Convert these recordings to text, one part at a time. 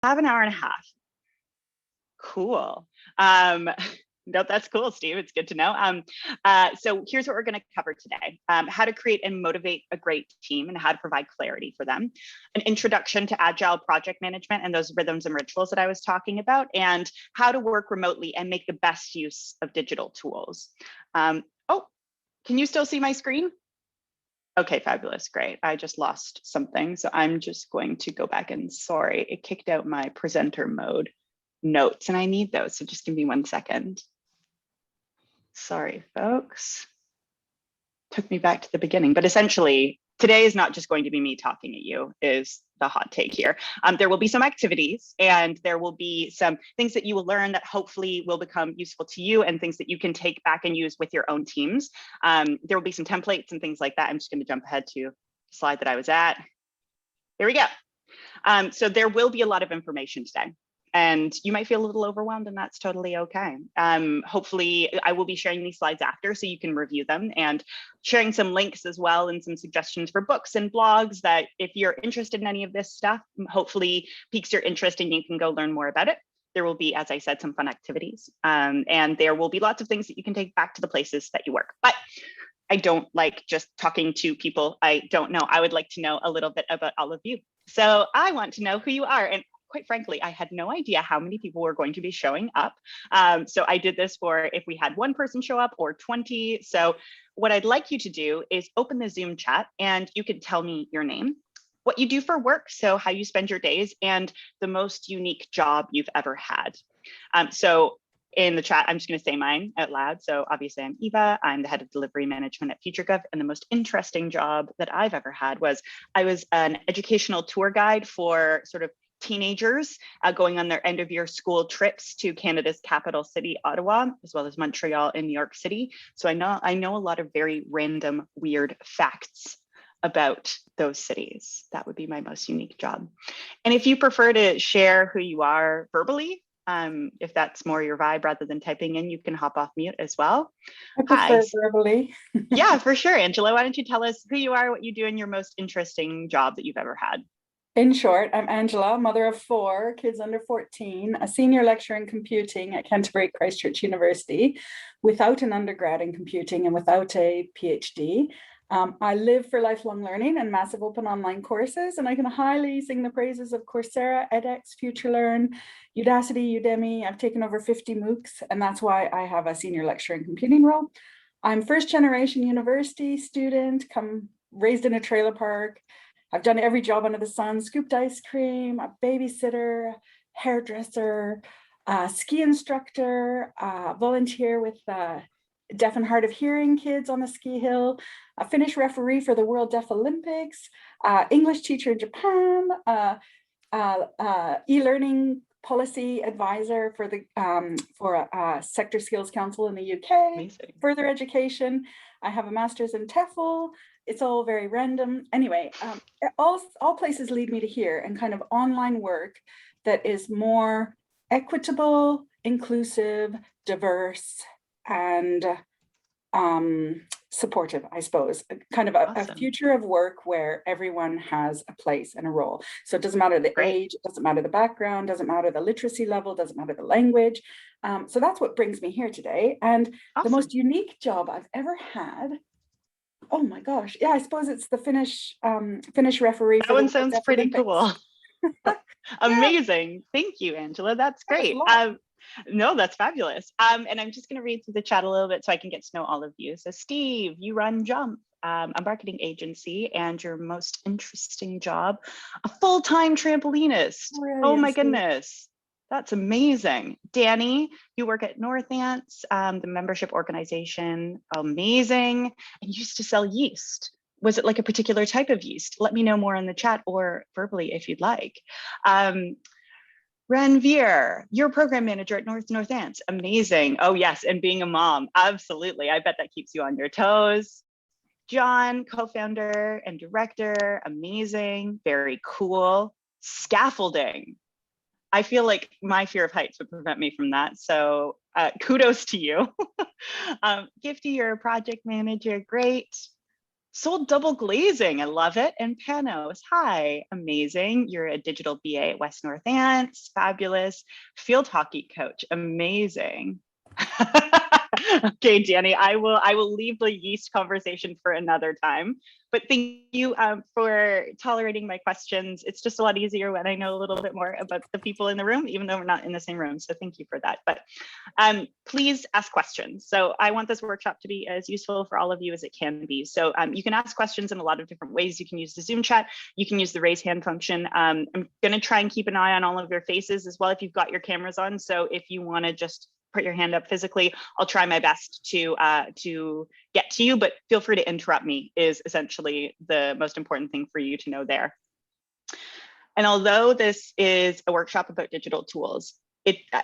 have an hour and a half. Cool. No, that's cool, Steve. It's good to know. So here's what we're going to cover today. How to create and motivate a great team and how to provide clarity for them. An introduction to Agile project management and those rhythms and rituals that I was talking about, and how to work remotely and make the best use of digital tools. Oh, can you still see my screen? Okay, fabulous, great. I just lost something. So I'm just going to go back and sorry, it kicked out my presenter mode notes and I need those. So just give me 1 second. Sorry, folks. Took me back to the beginning, but essentially today is not just going to be me talking at you is the hot take here. There will be some activities and there will be some things that you will learn that hopefully will become useful to you and things that you can take back and use with your own teams. There will be some templates and things like that. I'm just going to jump ahead to the slide that I was at. There we go. So there will be a lot of information today. And you might feel a little overwhelmed and that's totally okay. Hopefully I will be sharing these slides after so you can review them and sharing some links as well and some suggestions for books and blogs that if you're interested in any of this stuff, hopefully piques your interest and you can go learn more about it. There will be, as I said, some fun activities and there will be lots of things that you can take back to the places that you work. But I don't like just talking to people I don't know. I would like to know a little bit about all of you. So I want to know who you are. And quite frankly, I had no idea how many people were going to be showing up. So I did this for if we had one person show up or 20. So what I'd like you to do is open the Zoom chat and you can tell me your name, what you do for work, so how you spend your days, and the most unique job you've ever had. So in the chat, I'm just going to say mine out loud. So obviously I'm Eva, I'm the head of delivery management at FutureGov. And the most interesting job that I've ever had was I was an educational tour guide for sort of teenagers going on their end of year school trips to Canada's capital city, Ottawa, as well as Montreal and New York City. So I know a lot of very random, weird facts about those cities. That would be my most unique job. And if you prefer to share who you are verbally, if that's more your vibe rather than typing in, you can hop off mute as well. I prefer verbally. Yeah, for sure. Angela, why don't you tell us who you are, what you do, and your most interesting job that you've ever had? In short, I'm Angela, mother of 4 kids under 14, a senior lecturer in computing at Canterbury Christchurch University, without an undergrad in computing and without a PhD. I live for lifelong learning and massive open online courses, and I can highly sing the praises of Coursera, edX, FutureLearn, Udacity, Udemy. I've taken over 50 MOOCs, and that's why I have a senior lecturer in computing role. I'm first generation university student, raised in a trailer park. I've done every job under the sun: scooped ice cream, a babysitter, hairdresser, ski instructor, volunteer with deaf and hard of hearing kids on the ski hill, a Finnish referee for the World Deaf Olympics, English teacher in Japan, e-learning policy advisor for the Sector Skills Council in the UK. Amazing. Further education. I have a master's in TEFL. It's all very random. Anyway, all places lead me to here, and kind of online work that is more equitable, inclusive, diverse, and supportive, I suppose. Kind of a future of work where everyone has a place and a role. So it doesn't matter the age, it doesn't matter the background, doesn't matter the literacy level, doesn't matter the language. So that's what brings me here today. And the most unique job I've ever had, oh my gosh, yeah, I suppose it's the Finnish referee. That one sounds pretty cool. Amazing. Yeah. Thank you, Angela. That's great. No, that's fabulous. And I'm just going to read through the chat a little bit so I can get to know all of you. So Steve, you run Jump, a marketing agency, and your most interesting job, a full-time trampolinist. Brilliant. Oh my goodness. That's amazing. Danny, you work at Northants, the membership organization. Amazing. And you used to sell yeast. Was it like a particular type of yeast? Let me know more in the chat or verbally if you'd like. Ranveer, you're program manager at Northants. Amazing. Oh yes, and being a mom, absolutely. I bet that keeps you on your toes. John, co-founder and director, amazing, very cool. Scaffolding. I feel like my fear of heights would prevent me from that. So kudos to you. Gifty, you're a project manager, great. Sold double glazing. I love it. And Panos, hi, amazing. You're a digital BA at West North Ants. Fabulous. Field hockey coach. Amazing. Okay, Danny, I will leave the yeast conversation for another time. But thank you for tolerating my questions. It's just a lot easier when I know a little bit more about the people in the room, even though we're not in the same room. So thank you for that. But please ask questions. So I want this workshop to be as useful for all of you as it can be. So you can ask questions in a lot of different ways. You can use the Zoom chat. You can use the raise hand function. I'm going to try and keep an eye on all of your faces as well if you've got your cameras on. So if you want to just put your hand up physically, I'll try my best to get to you, but feel free to interrupt me is essentially the most important thing for you to know there. And although this is a workshop about digital tools,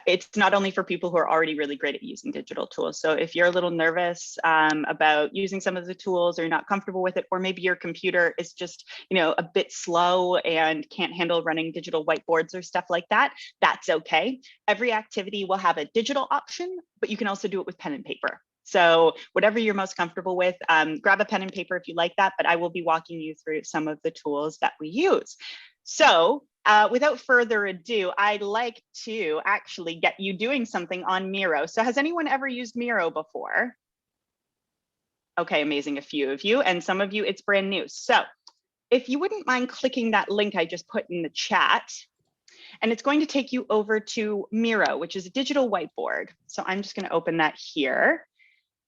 it's not only for people who are already really great at using digital tools. So if you're a little nervous about using some of the tools, or you're not comfortable with it, or maybe your computer is just, a bit slow and can't handle running digital whiteboards or stuff like that, that's okay. Every activity will have a digital option, but you can also do it with pen and paper. So whatever you're most comfortable with, grab a pen and paper if you like that, but I will be walking you through some of the tools that we use. So without further ado, I'd like to actually get you doing something on Miro. So has anyone ever used Miro before? Okay, amazing, a few of you, and some of you, it's brand new. So if you wouldn't mind clicking that link I just put in the chat, and it's going to take you over to Miro, which is a digital whiteboard. So I'm just going to open that here.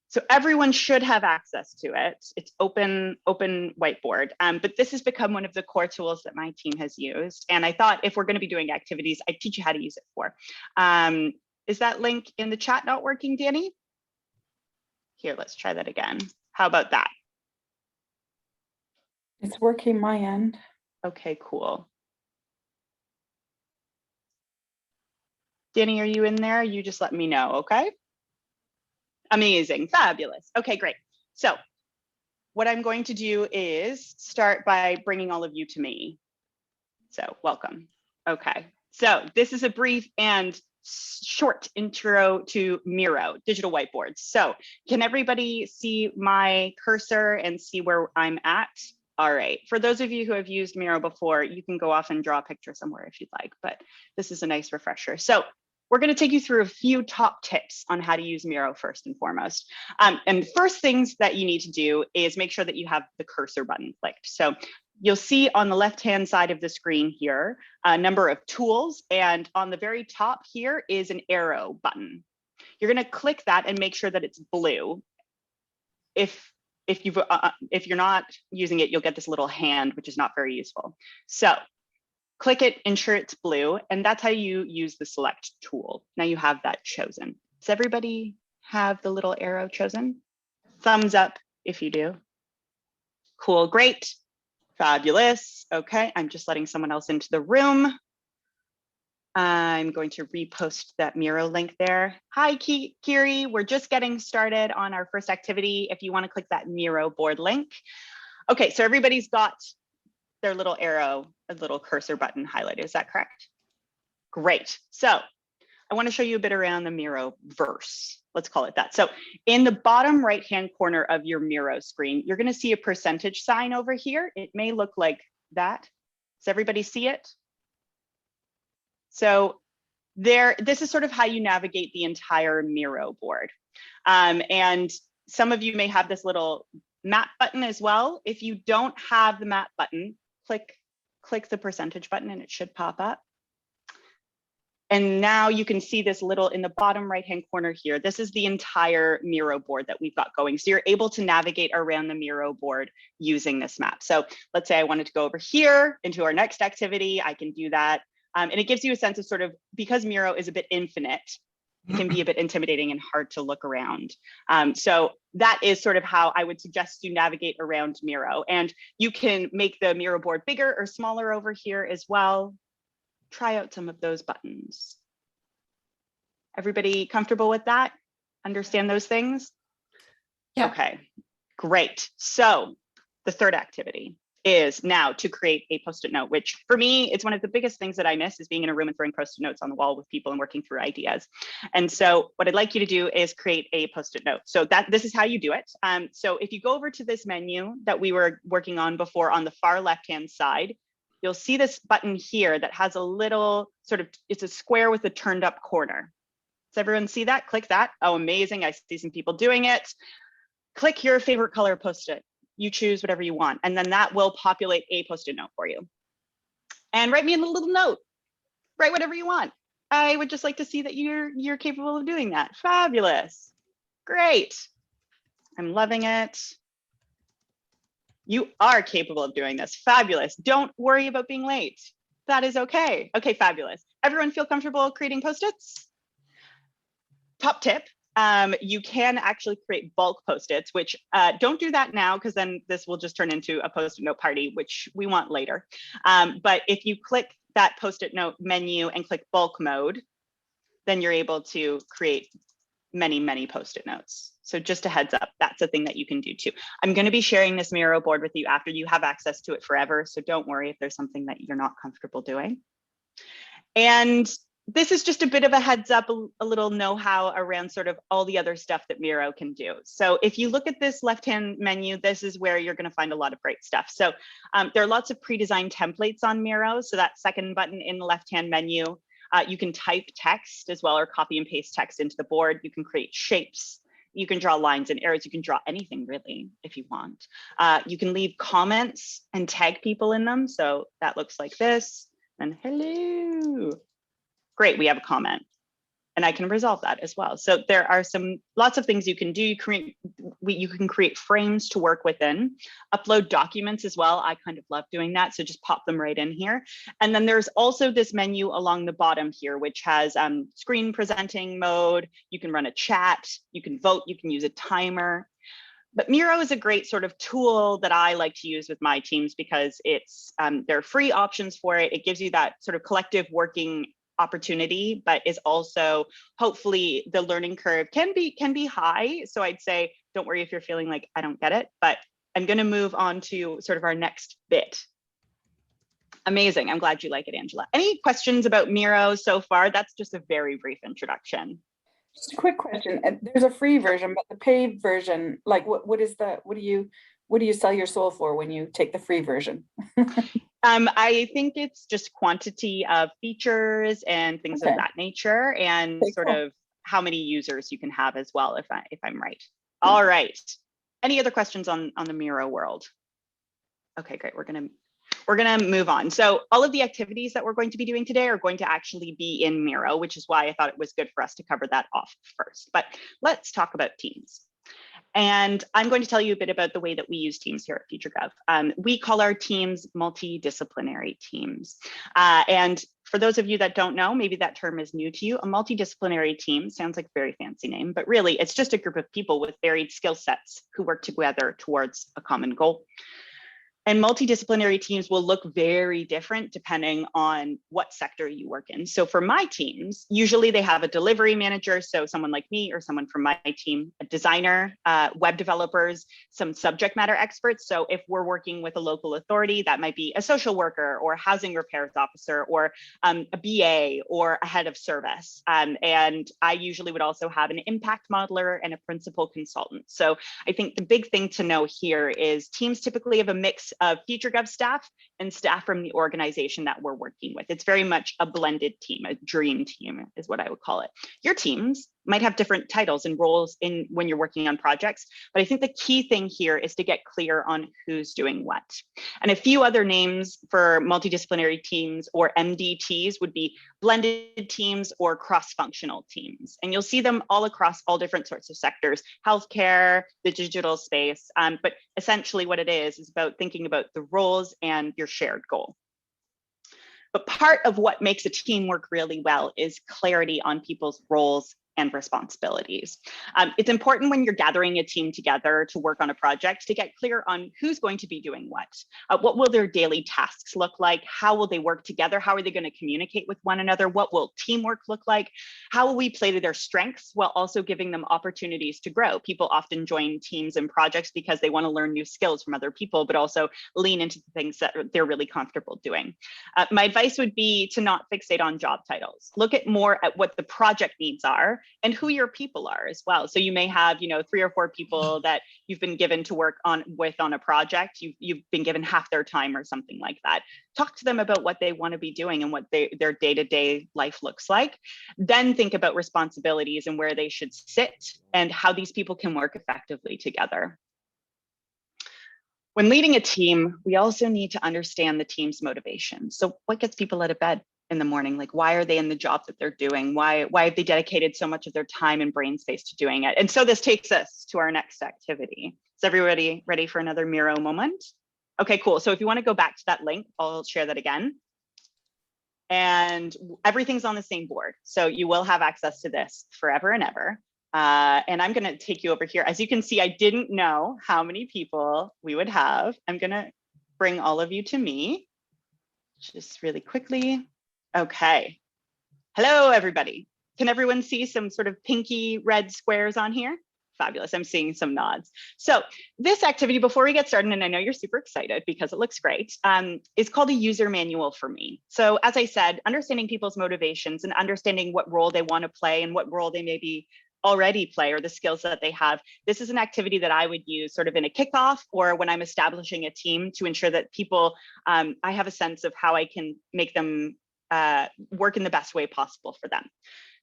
So everyone should have access to it. It's open whiteboard, but this has become one of the core tools that my team has used. And I thought if we're going to be doing activities, I'd teach you how to use it for. Is that link in the chat not working, Danny? Here, let's try that again. How about that? It's working my end. Okay, cool. Danny, are you in there? You just let me know, okay? Amazing, fabulous. Okay, great. So what I'm going to do is start by bringing all of you to me. So welcome. Okay, so this is a brief and short intro to Miro, digital whiteboards. So can everybody see my cursor and see where I'm at? All right, for those of you who have used Miro before, you can go off and draw a picture somewhere if you'd like, but this is a nice refresher. So we're going to take you through a few top tips on how to use Miro first and foremost. And the first things that you need to do is make sure that you have the cursor button clicked. So you'll see on the left-hand side of the screen here, a number of tools. And on the very top here is an arrow button. You're going to click that and make sure that it's blue. If you're not using it, you'll get this little hand, which is not very useful. So click it, ensure it's blue, and that's how you use the select tool. Now you have that chosen. Does everybody have the little arrow chosen? Thumbs up if you do. Cool, great, fabulous. Okay, I'm just letting someone else into the room. I'm going to repost that Miro link there. Hi, Kiri, we're just getting started on our first activity. If you want to click that Miro board link. Okay, so everybody's got their little arrow, a little cursor button highlighted. Is that correct? Great. So I want to show you a bit around the Miro verse. Let's call it that. So in the bottom right-hand corner of your Miro screen, you're going to see a percentage sign over here. It may look like that. Does everybody see it? So this is sort of how you navigate the entire Miro board. And some of you may have this little map button as well. If you don't have the map button, click the percentage button and it should pop up. And now you can see this little in the bottom right-hand corner here. This is the entire Miro board that we've got going. So you're able to navigate around the Miro board using this map. So let's say I wanted to go over here into our next activity, I can do that. And it gives you a sense of sort of, because Miro is a bit infinite, it can be a bit intimidating and hard to look around. So that is sort of how I would suggest you navigate around Miro. And you can make the Miro board bigger or smaller over here as well. Try out some of those buttons. Everybody comfortable with that? Understand those things? Yeah. Okay, great. So the third activity is now to create a post-it note, which for me, it's one of the biggest things that I miss is being in a room and throwing post-it notes on the wall with people and working through ideas. And so what I'd like you to do is create a post-it note. So this is how you do it. So if you go over to this menu that we were working on before on the far left-hand side, you'll see this button here that has a little sort of, it's a square with a turned up corner. Does everyone see that? Click that. Oh, amazing. I see some people doing it. Click your favorite color post-it. You choose whatever you want, and then that will populate a post-it note for you. And write me a little note. Write whatever you want. I would just like to see that you're capable of doing that. Fabulous. Great. I'm loving it. You are capable of doing this. Fabulous. Don't worry about being late. That is okay. Okay, fabulous. Everyone feel comfortable creating post-its? Top tip. You can actually create bulk post-its, which don't do that now because then this will just turn into a post-it note party, which we want later. But if you click that post-it note menu and click bulk mode, then you're able to create many, many post-it notes. So just a heads up, that's a thing that you can do too. I'm going to be sharing this Miro board with you after you have access to it forever. So don't worry if there's something that you're not comfortable doing. And this is just a bit of a heads up, a little know-how around sort of all the other stuff that Miro can do. So if you look at this left-hand menu, this is where you're going to find a lot of great stuff. So there are lots of pre-designed templates on Miro. So that second button in the left-hand menu, you can type text as well or copy and paste text into the board. You can create shapes. You can draw lines and arrows. You can draw anything really if you want. You can leave comments and tag people in them. So that looks like this. And hello. Great, we have a comment. And I can resolve that as well. So there are lots of things you can do. You can create frames to work within, upload documents as well. I kind of love doing that. So just pop them right in here. And then there's also this menu along the bottom here, which has screen presenting mode. You can run a chat, you can vote, you can use a timer. But Miro is a great sort of tool that I like to use with my teams because there are free options for it. It gives you that sort of collective working opportunity, but is also hopefully the learning curve can be high. So I'd say don't worry if you're feeling like I don't get it, but I'm going to move on to sort of our next bit. Amazing. I'm glad you like it, Angela. Any questions about Miro so far? That's just a very brief introduction. Just a quick question. There's a free version, but the paid version, like what do you sell your soul for when you take the free version? I think it's just quantity of features and things of that nature, and sort of how many users you can have as well, if I'm right. All right. Any other questions on the Miro world? Okay, great. We're gonna move on. So all of the activities that we're going to be doing today are going to actually be in Miro, which is why I thought it was good for us to cover that off first. But let's talk about teams. And I'm going to tell you a bit about the way that we use teams here at FutureGov. We call our teams multidisciplinary teams. And for those of you that don't know, maybe that term is new to you, a multidisciplinary team sounds like a very fancy name, but really it's just a group of people with varied skill sets who work together towards a common goal. And multidisciplinary teams will look very different depending on what sector you work in. So for my teams, usually they have a delivery manager, so someone like me or someone from my team, a designer, web developers, some subject matter experts. So if we're working with a local authority, that might be a social worker or a housing repairs officer or a BA or a head of service. And I usually would also have an impact modeler and a principal consultant. So I think the big thing to know here is teams typically have a mix of FutureGov staff and staff from the organization that we're working with. It's very much a blended team, a dream team is what I would call it. Your teams might have different titles and roles when you're working on projects, but I think the key thing here is to get clear on who's doing what. And a few other names for multidisciplinary teams or MDTs would be blended teams or cross-functional teams. And you'll see them all across all different sorts of sectors, healthcare, the digital space, but essentially what it is about thinking about the roles and your shared goal. But part of what makes a team work really well is clarity on people's roles and responsibilities. It's important when you're gathering a team together to work on a project to get clear on who's going to be doing what will their daily tasks look like, how will they work together, how are they going to communicate with one another, what will teamwork look like, how will we play to their strengths while also giving them opportunities to grow. People often join teams and projects because they want to learn new skills from other people, but also lean into the things that they're really comfortable doing. My advice would be to not fixate on job titles. Look at more at what the project needs are and who your people are as well. So you may have, 3 or 4 people that you've been given to work on a project. You've been given half their time or something like that. Talk to them about what they want to be doing and what their day-to-day life looks like. Then think about responsibilities and where they should sit and how these people can work effectively together. When leading a team, we also need to understand the team's motivation. So what gets people out of bed in the morning? Like, why are they in the job that they're doing? Why have they dedicated so much of their time and brain space to doing it? And so this takes us to our next activity. Is everybody ready for another Miro moment? Okay, cool. So if you want to go back to that link, I'll share that again. And everything's on the same board. So you will have access to this forever and ever. And I'm going to take you over here. As you can see, I didn't know how many people we would have. I'm going to bring all of you to me just really quickly. Okay. Hello, everybody. Can everyone see some sort of pinky red squares on here? Fabulous. I'm seeing some nods. So this activity, before we get started, and I know you're super excited because it looks great, is called a user manual for me. So as I said, understanding people's motivations and understanding what role they want to play and what role they maybe already play or the skills that they have. This is an activity that I would use sort of in a kickoff or when I'm establishing a team to ensure that people, I have a sense of how I can make them work in the best way possible for them.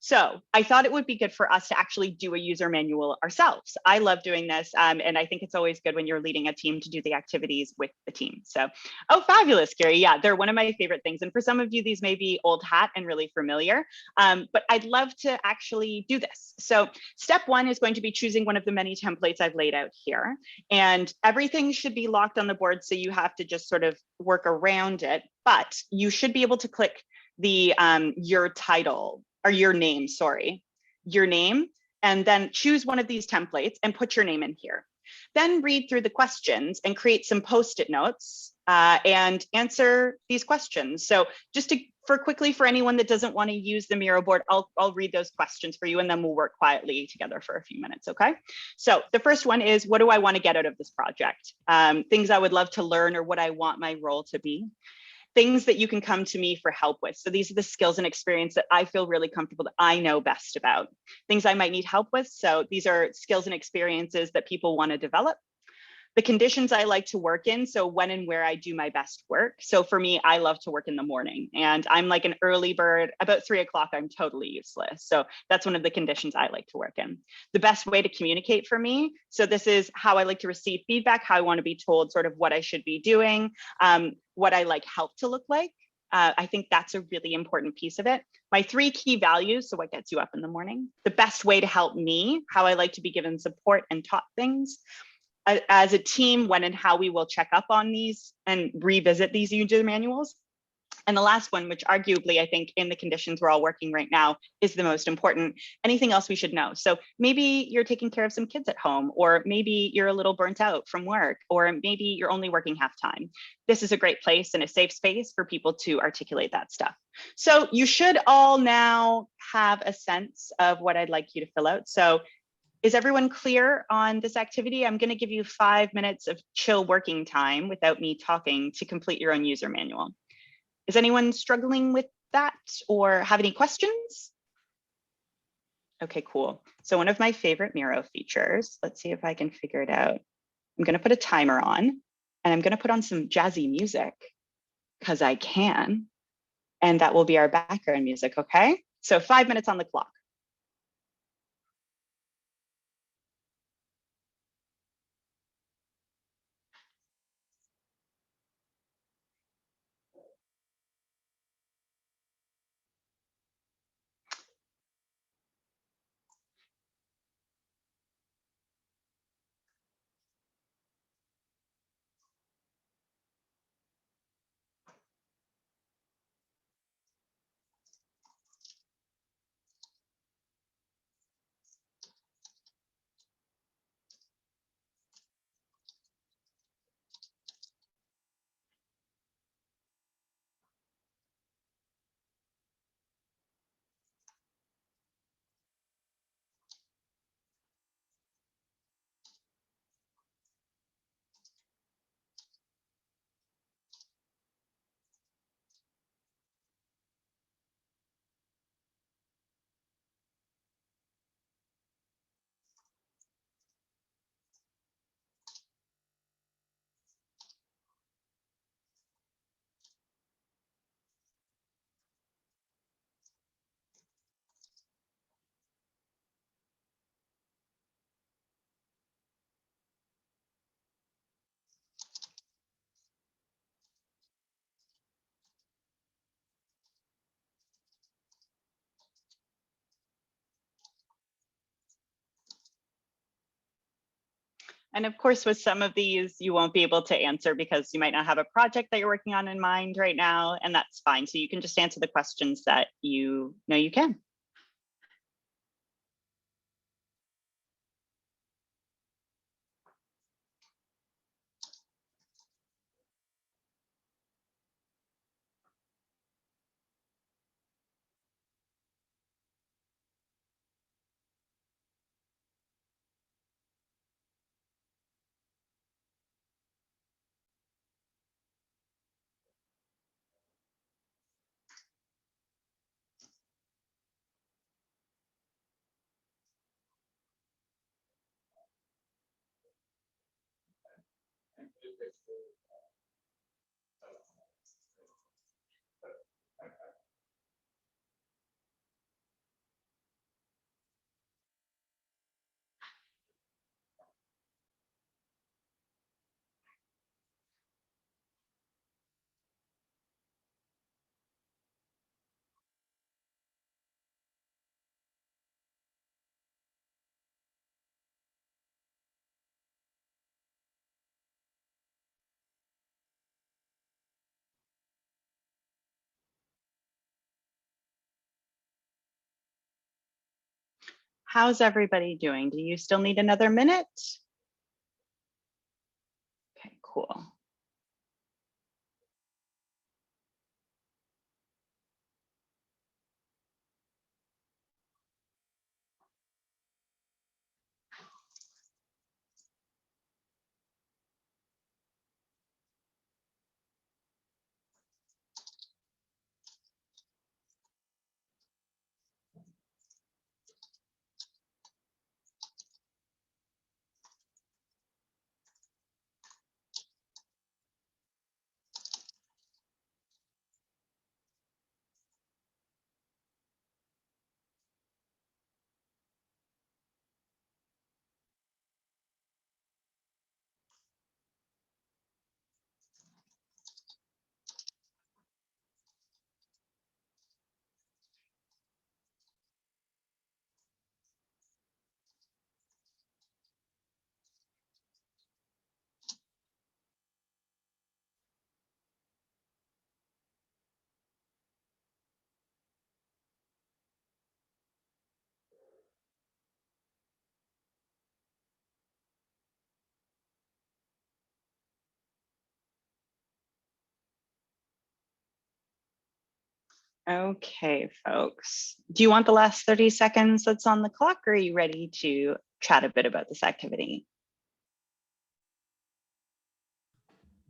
So I thought it would be good for us to actually do a user manual ourselves. I love doing this, and I think it's always good when you're leading a team to do the activities with the team. So, oh, fabulous, Gary. Yeah, they're one of my favorite things. And for some of you, these may be old hat and really familiar, but I'd love to actually do this. So step 1 is going to be choosing one of the many templates I've laid out here. And everything should be locked on the board, so you have to just sort of work around it. But you should be able to click the your title, or your name, your name, and then choose one of these templates and put your name in here. Then read through the questions and create some Post-it notes and answer these questions. So just for anyone that doesn't want to use the Miro board, I'll read those questions for you and then we'll work quietly together for a few minutes, okay? So the first one is, what do I want to get out of this project? Things I would love to learn or what I want my role to be. Things that you can come to me for help with. So these are the skills and experience that I feel really comfortable, that I know best about. Things I might need help with. So these are skills and experiences that people want to develop. The conditions I like to work in, so when and where I do my best work. So for me, I love to work in the morning and I'm like an early bird. About 3 o'clock, I'm totally useless. So that's one of the conditions I like to work in. The best way to communicate for me. So this is how I like to receive feedback, how I want to be told sort of what I should be doing, what I like help to look like. I think that's a really important piece of it. My 3 key values, so what gets you up in the morning, the best way to help me, how I like to be given support and taught things, as a team, when and how we will check up on these and revisit these user manuals. And the last one, which arguably I think in the conditions we're all working right now is the most important, anything else we should know. So maybe you're taking care of some kids at home, or maybe you're a little burnt out from work, or maybe you're only working half time. This is a great place and a safe space for people to articulate that stuff. So you should all now have a sense of what I'd like you to fill out. So is everyone clear on this activity? I'm going to give you 5 minutes of chill working time without me talking to complete your own user manual. Is anyone struggling with that or have any questions? Okay, cool. So one of my favorite Miro features, let's see if I can figure it out. I'm going to put a timer on and I'm going to put on some jazzy music because I can. And that will be our background music, okay? So 5 minutes on the clock. And of course, with some of these, you won't be able to answer because you might not have a project that you're working on in mind right now, and that's fine. So you can just answer the questions that you know you can. How's everybody doing? Do you still need another minute? Okay, cool. Okay, folks. Do you want the last 30 seconds that's on the clock, or are you ready to chat a bit about this activity?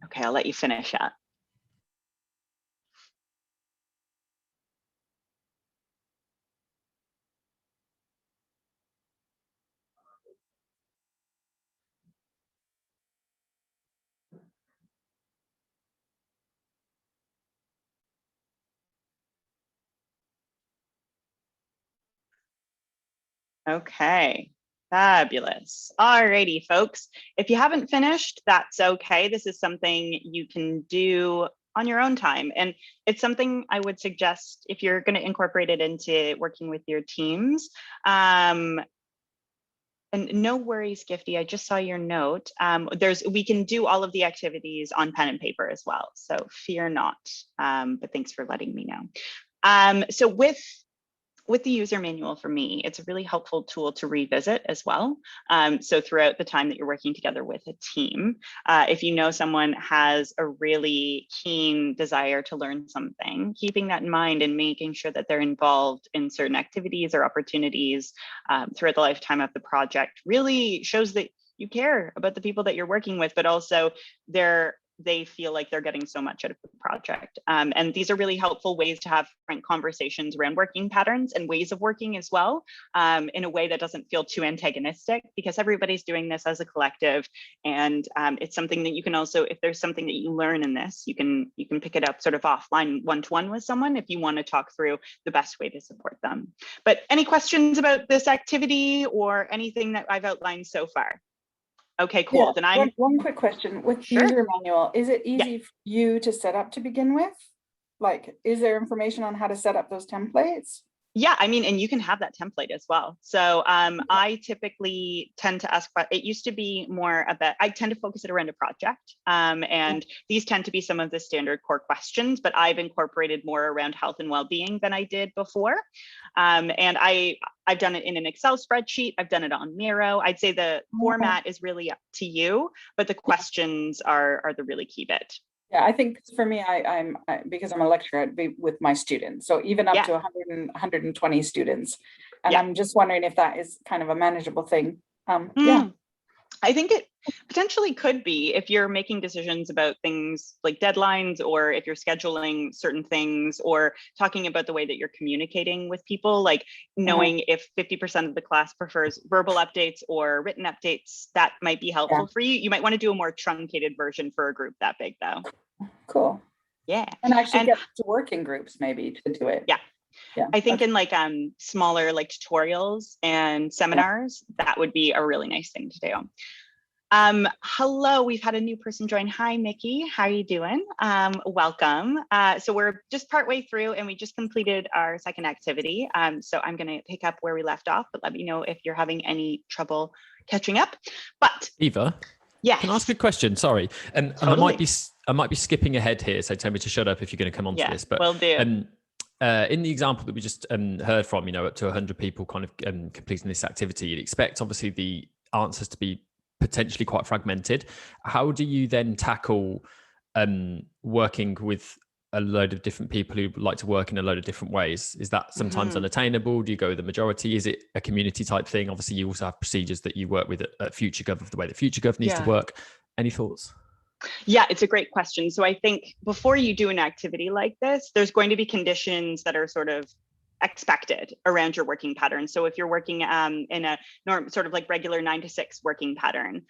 Okay, I'll let you finish up. Okay, fabulous. Alrighty, folks. If you haven't finished, that's okay. This is something you can do on your own time. And it's something I would suggest if you're going to incorporate it into working with your teams. And no worries, Gifty. I just saw your note. We can do all of the activities on pen and paper as well. So fear not. But thanks for letting me know. So with the user manual, for me, it's a really helpful tool to revisit as well. So throughout the time that you're working together with a team, if you know someone has a really keen desire to learn something, keeping that in mind and making sure that they're involved in certain activities or opportunities throughout the lifetime of the project really shows that you care about the people that you're working with, but also they feel like they're getting so much out of the project. And these are really helpful ways to have frank conversations around working patterns and ways of working as well, in a way that doesn't feel too antagonistic, because everybody's doing this as a collective. And it's something that you can also, if there's something that you learn in this, you can pick it up sort of offline one-to-one with someone if you want to talk through the best way to support them. But any questions about this activity or anything that I've outlined so far? Okay, cool. Yeah, Then I'm one quick question with sure. user manual. Is it easy for you to set up to begin with? Like, is there information on how to set up those templates? Yeah, I mean, and you can have that template as well. So I typically tend to ask, it used to be more about, I tend to focus it around a project. And these tend to be some of the standard core questions, but I've incorporated more around health and well-being than I did before. And I've done it in an Excel spreadsheet. I've done it on Miro. I'd say the format is really up to you, but the questions are the really key bit. Yeah, I think for me, I'm because I'm a lecturer, I'd be with my students. So even up to 120 students. And I'm just wondering if that is kind of a manageable thing. Yeah. I think it potentially could be if you're making decisions about things like deadlines, or if you're scheduling certain things, or talking about the way that you're communicating with people, like knowing if 50% of the class prefers verbal updates or written updates, that might be helpful for you. You might want to do a more truncated version for a group that big though. Cool. Yeah. And actually get to work in groups maybe to do it. Yeah. Yeah. I think in like smaller like tutorials and seminars, that would be a really nice thing to do. Hello, we've had a new person join. Hi, Mickey. How are you doing? Welcome. So we're just partway through and we just completed our second activity. So I'm going to pick up where we left off, but let me know if you're having any trouble catching up. But Eva, yeah, can I ask a question? Sorry, and totally. I might be skipping ahead here, so tell me to shut up if you're going to come on to this. But will do. In the example that we just heard from, up to 100 people kind of completing this activity, you'd expect obviously the answers to be potentially quite fragmented. How do you then tackle working with a load of different people who like to work in a load of different ways? Is that sometimes unattainable? Do you go with the majority? Is it a community type thing? Obviously, you also have procedures that you work with at FutureGov of the way that FutureGov needs to work. Any thoughts? Yeah, it's a great question. So I think before you do an activity like this, there's going to be conditions that are sort of expected around your working pattern. So if you're working in a sort of like regular 9 to 6 working pattern,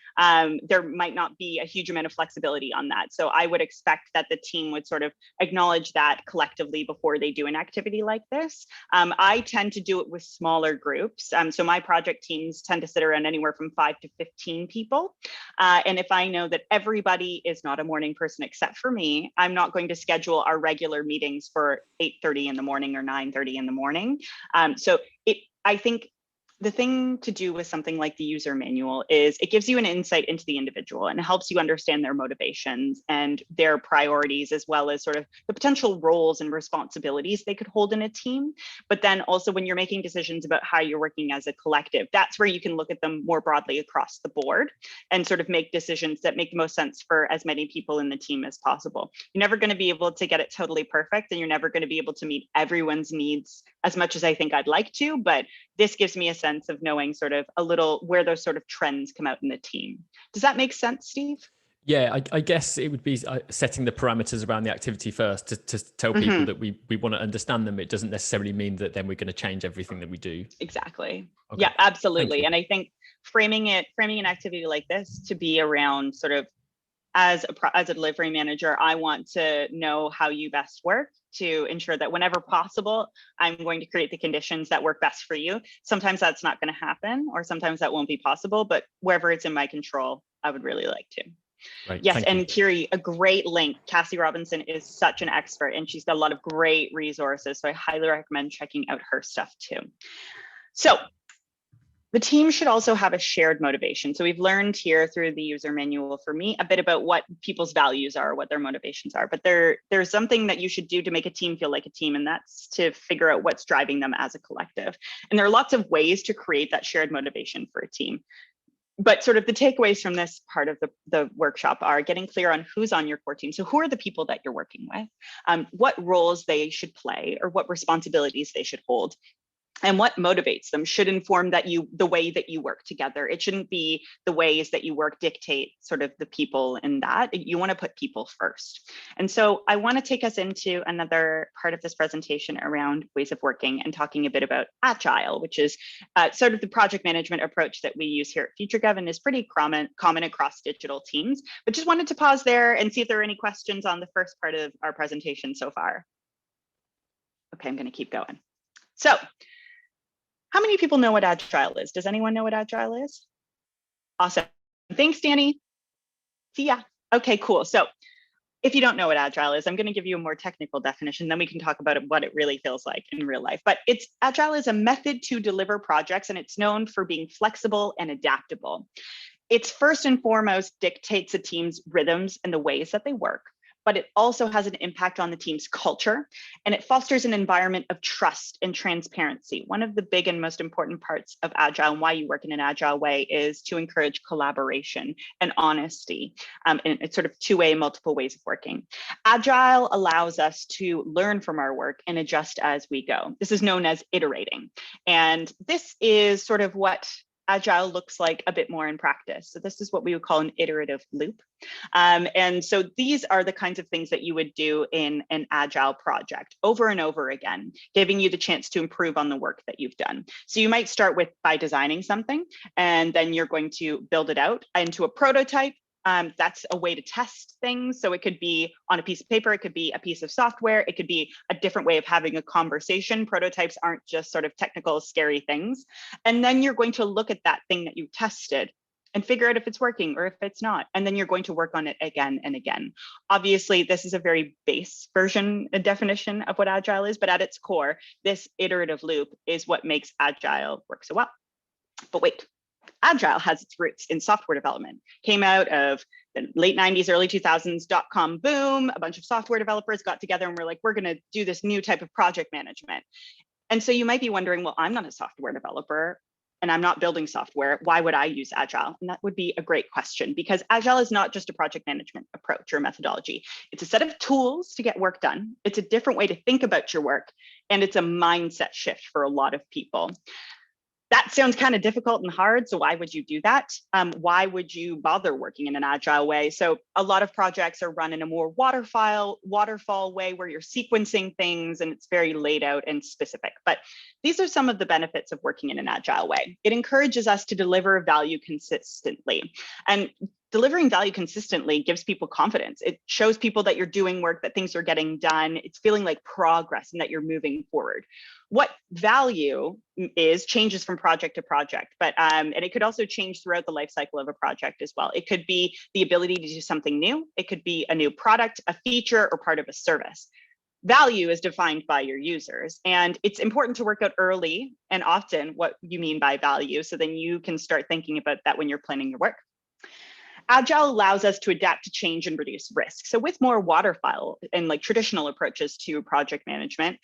there might not be a huge amount of flexibility on that. So I would expect that the team would sort of acknowledge that collectively before they do an activity like this. I tend to do it with smaller groups. So my project teams tend to sit around anywhere from 5 to 15 people. And if I know that everybody is not a morning person except for me, I'm not going to schedule our regular meetings for 8:30 in the morning or 9:30 in the morning. So I think the thing to do with something like the user manual is it gives you an insight into the individual and it helps you understand their motivations and their priorities, as well as sort of the potential roles and responsibilities they could hold in a team. But then also when you're making decisions about how you're working as a collective, that's where you can look at them more broadly across the board and sort of make decisions that make the most sense for as many people in the team as possible. You're never going to be able to get it totally perfect, and you're never going to be able to meet everyone's needs as much as I think I'd like to, but this gives me a sense of knowing sort of a little where those sort of trends come out in the team. Does that make sense, Steve? Yeah, I guess it would be setting the parameters around the activity first to tell people that we want to understand them. It doesn't necessarily mean that then we're going to change everything that we do. Exactly. Okay. Yeah, absolutely. And I think framing an activity like this to be around sort of as a delivery manager, I want to know how you best work to ensure that whenever possible, I'm going to create the conditions that work best for you. Sometimes that's not going to happen, or sometimes that won't be possible, but wherever it's in my control, I would really like to. Right, yes, and Kiri, a great link. Cassie Robinson is such an expert and she's got a lot of great resources. So I highly recommend checking out her stuff too. So the team should also have a shared motivation. So we've learned here through the user manual for me a bit about what people's values are, what their motivations are, but there's something that you should do to make a team feel like a team, and that's to figure out what's driving them as a collective. And there are lots of ways to create that shared motivation for a team. But sort of the takeaways from this part of the workshop are getting clear on who's on your core team. So who are the people that you're working with, what roles they should play or what responsibilities they should hold, and what motivates them should inform the way that you work together. It shouldn't be the ways that you work dictate sort of the people in that. You want to put people first. And so I want to take us into another part of this presentation around ways of working and talking a bit about Agile, which is sort of the project management approach that we use here at FutureGov and is pretty common across digital teams. But just wanted to pause there and see if there are any questions on the first part of our presentation so far. Okay, I'm going to keep going. So, how many people know what Agile is? Does anyone know what Agile is? Awesome. Thanks, Danny. See ya. Okay, cool. So if you don't know what Agile is, I'm going to give you a more technical definition, then we can talk about what it really feels like in real life. But Agile is a method to deliver projects, and it's known for being flexible and adaptable. It's first and foremost dictates a team's rhythms and the ways that they work, but it also has an impact on the team's culture, and it fosters an environment of trust and transparency. One of the big and most important parts of Agile and why you work in an Agile way is to encourage collaboration and honesty, and it's sort of two-way, multiple ways of working. Agile allows us to learn from our work and adjust as we go. This is known as iterating, and this is sort of what Agile looks like a bit more in practice. So this is what we would call an iterative loop. And so these are the kinds of things that you would do in an Agile project over and over again, giving you the chance to improve on the work that you've done. So you might start by designing something, and then you're going to build it out into a prototype. That's a way to test things. So it could be on a piece of paper, it could be a piece of software, it could be a different way of having a conversation. Prototypes aren't just sort of technical, scary things. And then you're going to look at that thing that you tested and figure out if it's working or if it's not. And then you're going to work on it again and again. Obviously, this is a very base version, a definition of what Agile is, but at its core, this iterative loop is what makes Agile work so well. But wait. Agile has its roots in software development. Came out of the late 90s, early 2000s, dot-com boom. A bunch of software developers got together and were like, we're going to do this new type of project management. And so you might be wondering, well, I'm not a software developer and I'm not building software. Why would I use Agile? And that would be a great question, because Agile is not just a project management approach or methodology. It's a set of tools to get work done. It's a different way to think about your work, and it's a mindset shift for a lot of people. That sounds kind of difficult and hard. So why would you do that? Why would you bother working in an Agile way? So a lot of projects are run in a more waterfall way where you're sequencing things and it's very laid out and specific. But these are some of the benefits of working in an Agile way. It encourages us to deliver value consistently. And delivering value consistently gives people confidence. It shows people that you're doing work, that things are getting done. It's feeling like progress and that you're moving forward. What value is changes from project to project, but and it could also change throughout the life cycle of a project as well. It could be the ability to do something new. It could be a new product, a feature, or part of a service. Value is defined by your users, and it's important to work out early and often what you mean by value, so then you can start thinking about that when you're planning your work. Agile allows us to adapt to change and reduce risk. So with more waterfall and like traditional approaches to project management,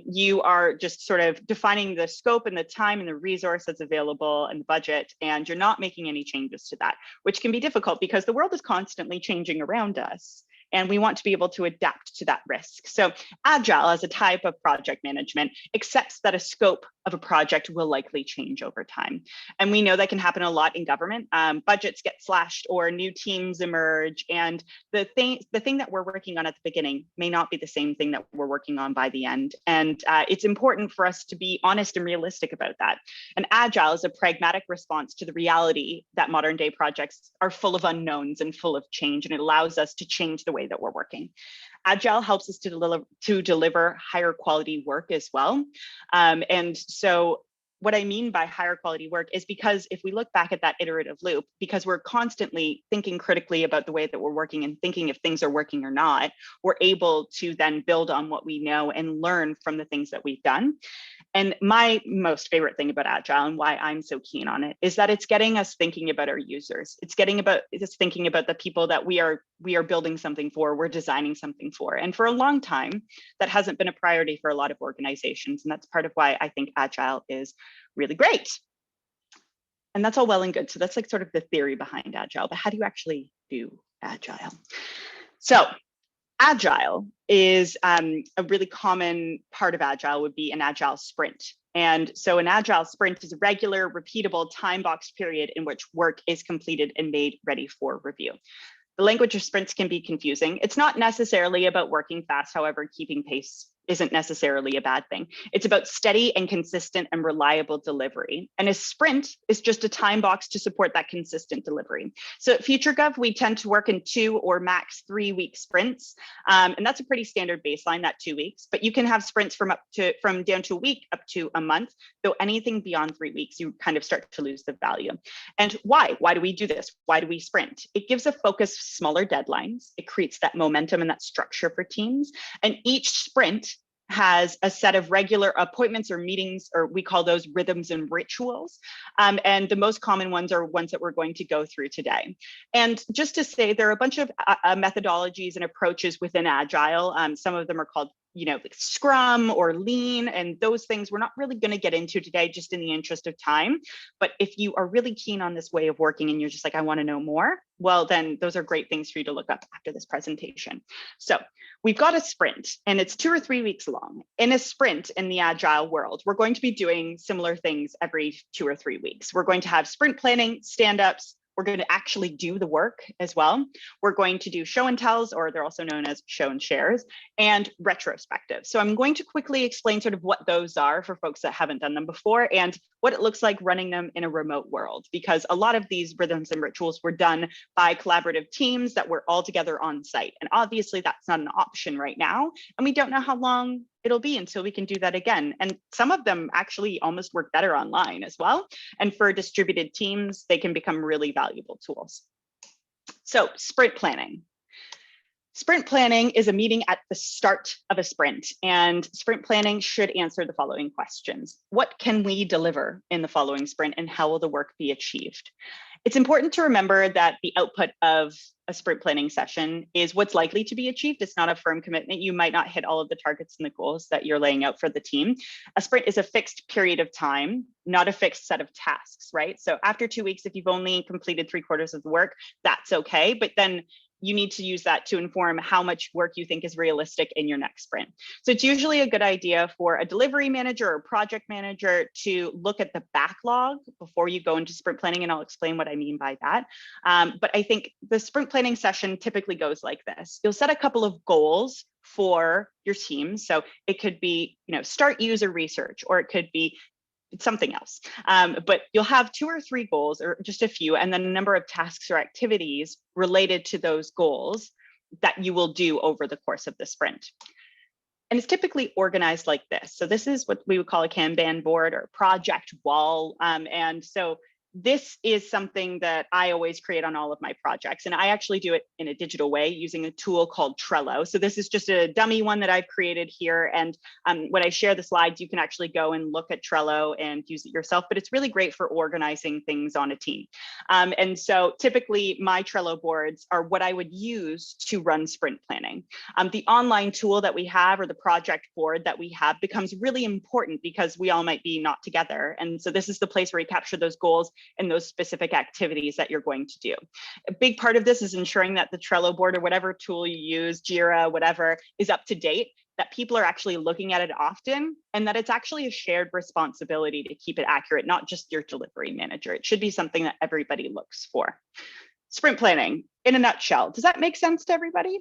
you are just sort of defining the scope and the time and the resource that's available and the budget, and you're not making any changes to that, which can be difficult because the world is constantly changing around us. And we want to be able to adapt to that risk. So Agile as a type of project management accepts that a scope of a project will likely change over time. And we know that can happen a lot in government. Budgets get slashed or new teams emerge. And the thing that we're working on at the beginning may not be the same thing that we're working on by the end. And it's important for us to be honest and realistic about that. And Agile is a pragmatic response to the reality that modern day projects are full of unknowns and full of change. And it allows us to change the way that we're working. Agile helps us to deliver higher quality work as well. And so what I mean by higher quality work is because if we look back at that iterative loop, because we're constantly thinking critically about the way that we're working and thinking if things are working or not, we're able to then build on what we know and learn from the things that we've done. And my most favorite thing about Agile and why I'm so keen on it is that it's getting us thinking about our users. It's thinking about the people that we are building something for, we're designing something for. And for a long time, that hasn't been a priority for a lot of organizations. And that's part of why I think Agile is really great. And that's all well and good. So that's like sort of the theory behind Agile, but how do you actually do Agile? So Agile is a really common part of Agile would be an Agile sprint. And so an Agile sprint is a regular, repeatable, time-boxed period in which work is completed and made ready for review. The language of sprints can be confusing. It's not necessarily about working fast, however, keeping pace isn't necessarily a bad thing. It's about steady and consistent and reliable delivery. And a sprint is just a time box to support that consistent delivery. So at FutureGov, we tend to work in 2 or max 3 week sprints. And that's a pretty standard baseline, that 2 weeks, but you can have sprints from down to a week up to a month, though anything beyond 3 weeks, you kind of start to lose the value. And why? Why do we do this? Why do we sprint? It gives a focus, smaller deadlines. It creates that momentum and that structure for teams. And each sprint has a set of regular appointments or meetings, or we call those rhythms and rituals. And the most common ones are ones that we're going to go through today. And just to say, there are a bunch of methodologies and approaches within Agile. Some of them are called like Scrum or Lean, and those things we're not really going to get into today, just in the interest of time. But if you are really keen on this way of working and you're just like, I want to know more, well, then those are great things for you to look up after this presentation. So we've got a sprint, and it's 2 or 3 weeks long. In a sprint in the Agile world, we're going to be doing similar things every 2 or 3 weeks. We're going to have sprint planning, stand-ups. We're going to actually do the work as well. We're going to do show and tells, or they're also known as show and shares, and retrospective. So I'm going to quickly explain sort of what those are for folks that haven't done them before, and what it looks like running them in a remote world, because a lot of these rhythms and rituals were done by collaborative teams that were all together on site. And obviously that's not an option right now. And we don't know how long it'll be until we can do that again. And some of them actually almost work better online as well. And for distributed teams, they can become really valuable tools. So sprint planning. Sprint planning is a meeting at the start of a sprint, and sprint planning should answer the following questions. What can we deliver in the following sprint, and how will the work be achieved? It's important to remember that the output of a sprint planning session is what's likely to be achieved. It's not a firm commitment. You might not hit all of the targets and the goals that you're laying out for the team. A sprint is a fixed period of time, not a fixed set of tasks, right? So after 2 weeks, if you've only completed 3/4 of the work, that's okay. But then you need to use that to inform how much work you think is realistic in your next sprint. So it's usually a good idea for a delivery manager or project manager to look at the backlog before you go into sprint planning, and I'll explain what I mean by that. But I think the sprint planning session typically goes like this. You'll set a couple of goals for your team. So it could be, start user research, or it could be something else. But you'll have 2 or 3 goals, or just a few, and then a number of tasks or activities related to those goals that you will do over the course of the sprint. And it's typically organized like this. So this is what we would call a Kanban board or project wall. And so this is something that I always create on all of my projects. And I actually do it in a digital way using a tool called Trello. So this is just a dummy one that I've created here. And when I share the slides, you can actually go and look at Trello and use it yourself. But it's really great for organizing things on a team. And so typically my Trello boards are what I would use to run sprint planning. The online tool that we have, or the project board that we have, becomes really important because we all might be not together. And so this is the place where you capture those goals and those specific activities that you're going to do. A big part of this is ensuring that the Trello board, or whatever tool you use, Jira, whatever, is up to date, that people are actually looking at it often, and that it's actually a shared responsibility to keep it accurate, not just your delivery manager. It should be something that everybody looks for. Sprint planning in a nutshell. Does that make sense to everybody?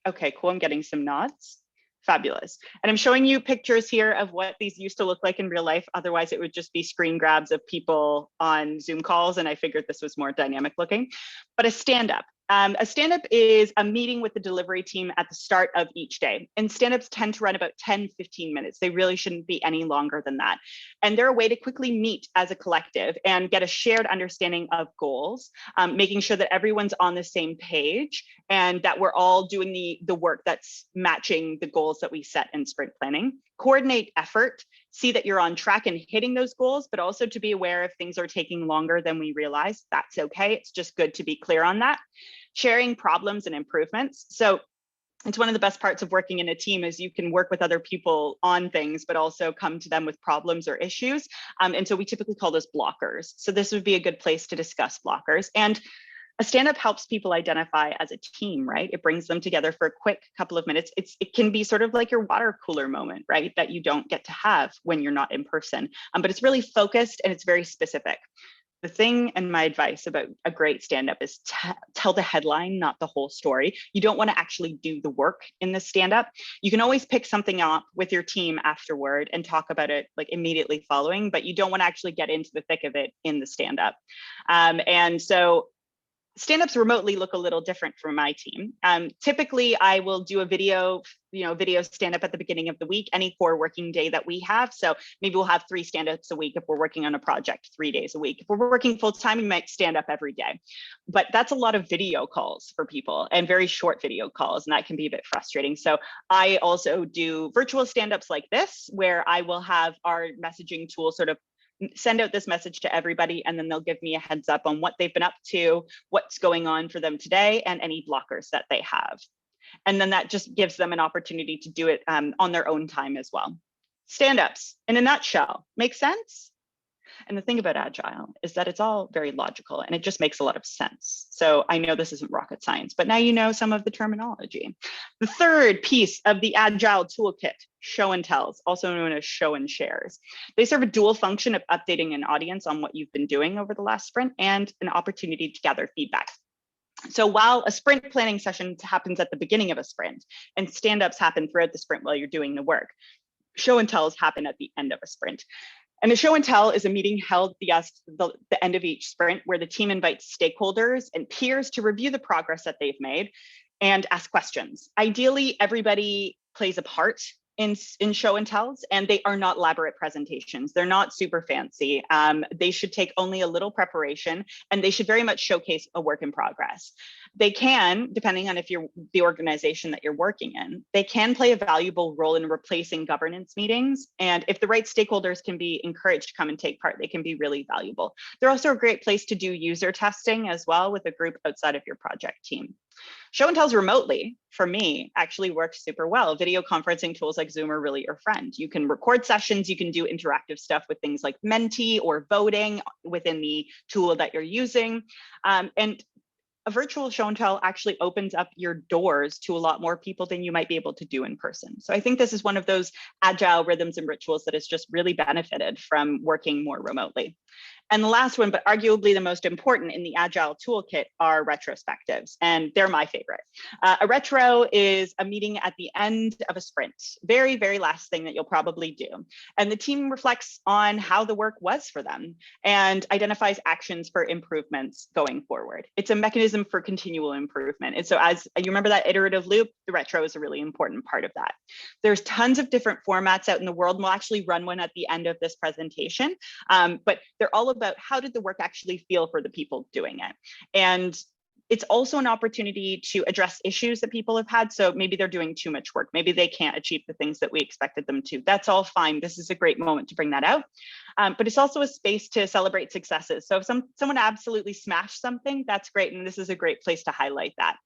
Okay, cool. I'm getting some nods. Fabulous. And I'm showing you pictures here of what these used to look like in real life. Otherwise, it would just be screen grabs of people on Zoom calls. And I figured this was more dynamic looking. But a stand-up. A stand-up is a meeting with the delivery team at the start of each day. And stand-ups tend to run about 10-15 minutes. They really shouldn't be any longer than that. And they're a way to quickly meet as a collective and get a shared understanding of goals, making sure that everyone's on the same page and that we're all doing the work that's matching the goals that we set in sprint planning. Coordinate effort, see that you're on track and hitting those goals, but also to be aware if things are taking longer than we realize. That's okay. It's just good to be clear on that. Sharing problems and improvements. So it's one of the best parts of working in a team is you can work with other people on things, but also come to them with problems or issues. And so we typically call those blockers. So this would be a good place to discuss blockers. And a stand-up helps people identify as a team, right? It brings them together for a quick couple of minutes. It can be sort of like your water cooler moment, right? That you don't get to have when you're not in person, but it's really focused and it's very specific. The thing and my advice about a great stand-up is tell the headline, not the whole story. You don't want to actually do the work in the stand-up. You can always pick something up with your team afterward and talk about it like immediately following, but you don't want to actually get into the thick of it in the stand-up. And so stand-ups remotely look a little different from my team. Typically, I will do a video stand-up at the beginning of the week, any core working day that we have. So maybe we'll have 3 stand-ups a week if we're working on a project 3 days a week. If we're working full-time, we might stand up every day. But that's a lot of video calls for people and very short video calls, and that can be a bit frustrating. So I also do virtual stand-ups like this, where I will have our messaging tool sort of send out this message to everybody, and then they'll give me a heads up on what they've been up to, what's going on for them today, and any blockers that they have. And then that just gives them an opportunity to do it on their own time as well. Stand-ups, in a nutshell, make sense? And the thing about Agile is that it's all very logical and it just makes a lot of sense. So I know this isn't rocket science, but now you know some of the terminology. The third piece of the Agile toolkit, show and tells, also known as show and shares. They serve a dual function of updating an audience on what you've been doing over the last sprint and an opportunity to gather feedback. So while a sprint planning session happens at the beginning of a sprint and stand-ups happen throughout the sprint while you're doing the work, show and tells happen at the end of a sprint. And a show and tell is a meeting held at the end of each sprint where the team invites stakeholders and peers to review the progress that they've made and ask questions. Ideally, everybody plays a part in show and tells, and they are not elaborate presentations. They're not super fancy. They should take only a little preparation, and they should very much showcase a work in progress. They can, depending on if you're the organization that you're working in, they can play a valuable role in replacing governance meetings. And if the right stakeholders can be encouraged to come and take part, they can be really valuable. They're also a great place to do user testing as well with a group outside of your project team. Show and tells remotely, for me, actually works super well. Video conferencing tools like Zoom are really your friend. You can record sessions, you can do interactive stuff with things like Menti or voting within the tool that you're using. And a virtual show and tell actually opens up your doors to a lot more people than you might be able to do in person. So I think this is one of those Agile rhythms and rituals that has just really benefited from working more remotely. And the last one, but arguably the most important in the Agile toolkit, are retrospectives, and they're my favorite. A retro is a meeting at the end of a sprint, very, very last thing that you'll probably do. And the team reflects on how the work was for them and identifies actions for improvements going forward. It's a mechanism for continual improvement. And so as you remember that iterative loop, the retro is a really important part of that. There's tons of different formats out in the world, and we'll actually run one at the end of this presentation, but they're all about how did the work actually feel for the people doing it. And it's also an opportunity to address issues that people have had. So maybe they're doing too much work. Maybe they can't achieve the things that we expected them to. That's all fine. This is a great moment to bring that out. But it's also a space to celebrate successes. So if someone absolutely smashed something, that's great. And this is a great place to highlight that.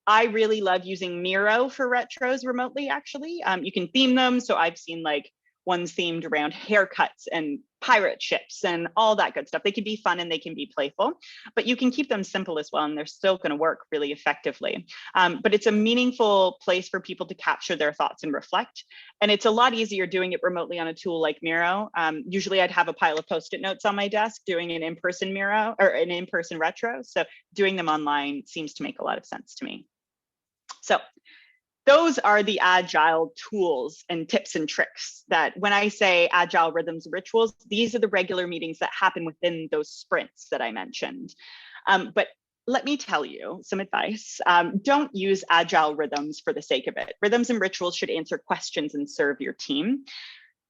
I really love using Miro for retros remotely, actually. You can theme them. So I've seen like ones themed around haircuts and pirate ships and all that good stuff. They can be fun and they can be playful, but you can keep them simple as well, and they're still going to work really effectively. But it's a meaningful place for people to capture their thoughts and reflect. And it's a lot easier doing it remotely on a tool like Miro. Usually I'd have a pile of Post-it notes on my desk doing an in-person Miro or an in-person retro. So doing them online seems to make a lot of sense to me. So those are the Agile tools and tips and tricks that when I say Agile rhythms and rituals, these are the regular meetings that happen within those sprints that I mentioned. But let me tell you some advice. Don't use Agile rhythms for the sake of it. Rhythms and rituals should answer questions and serve your team.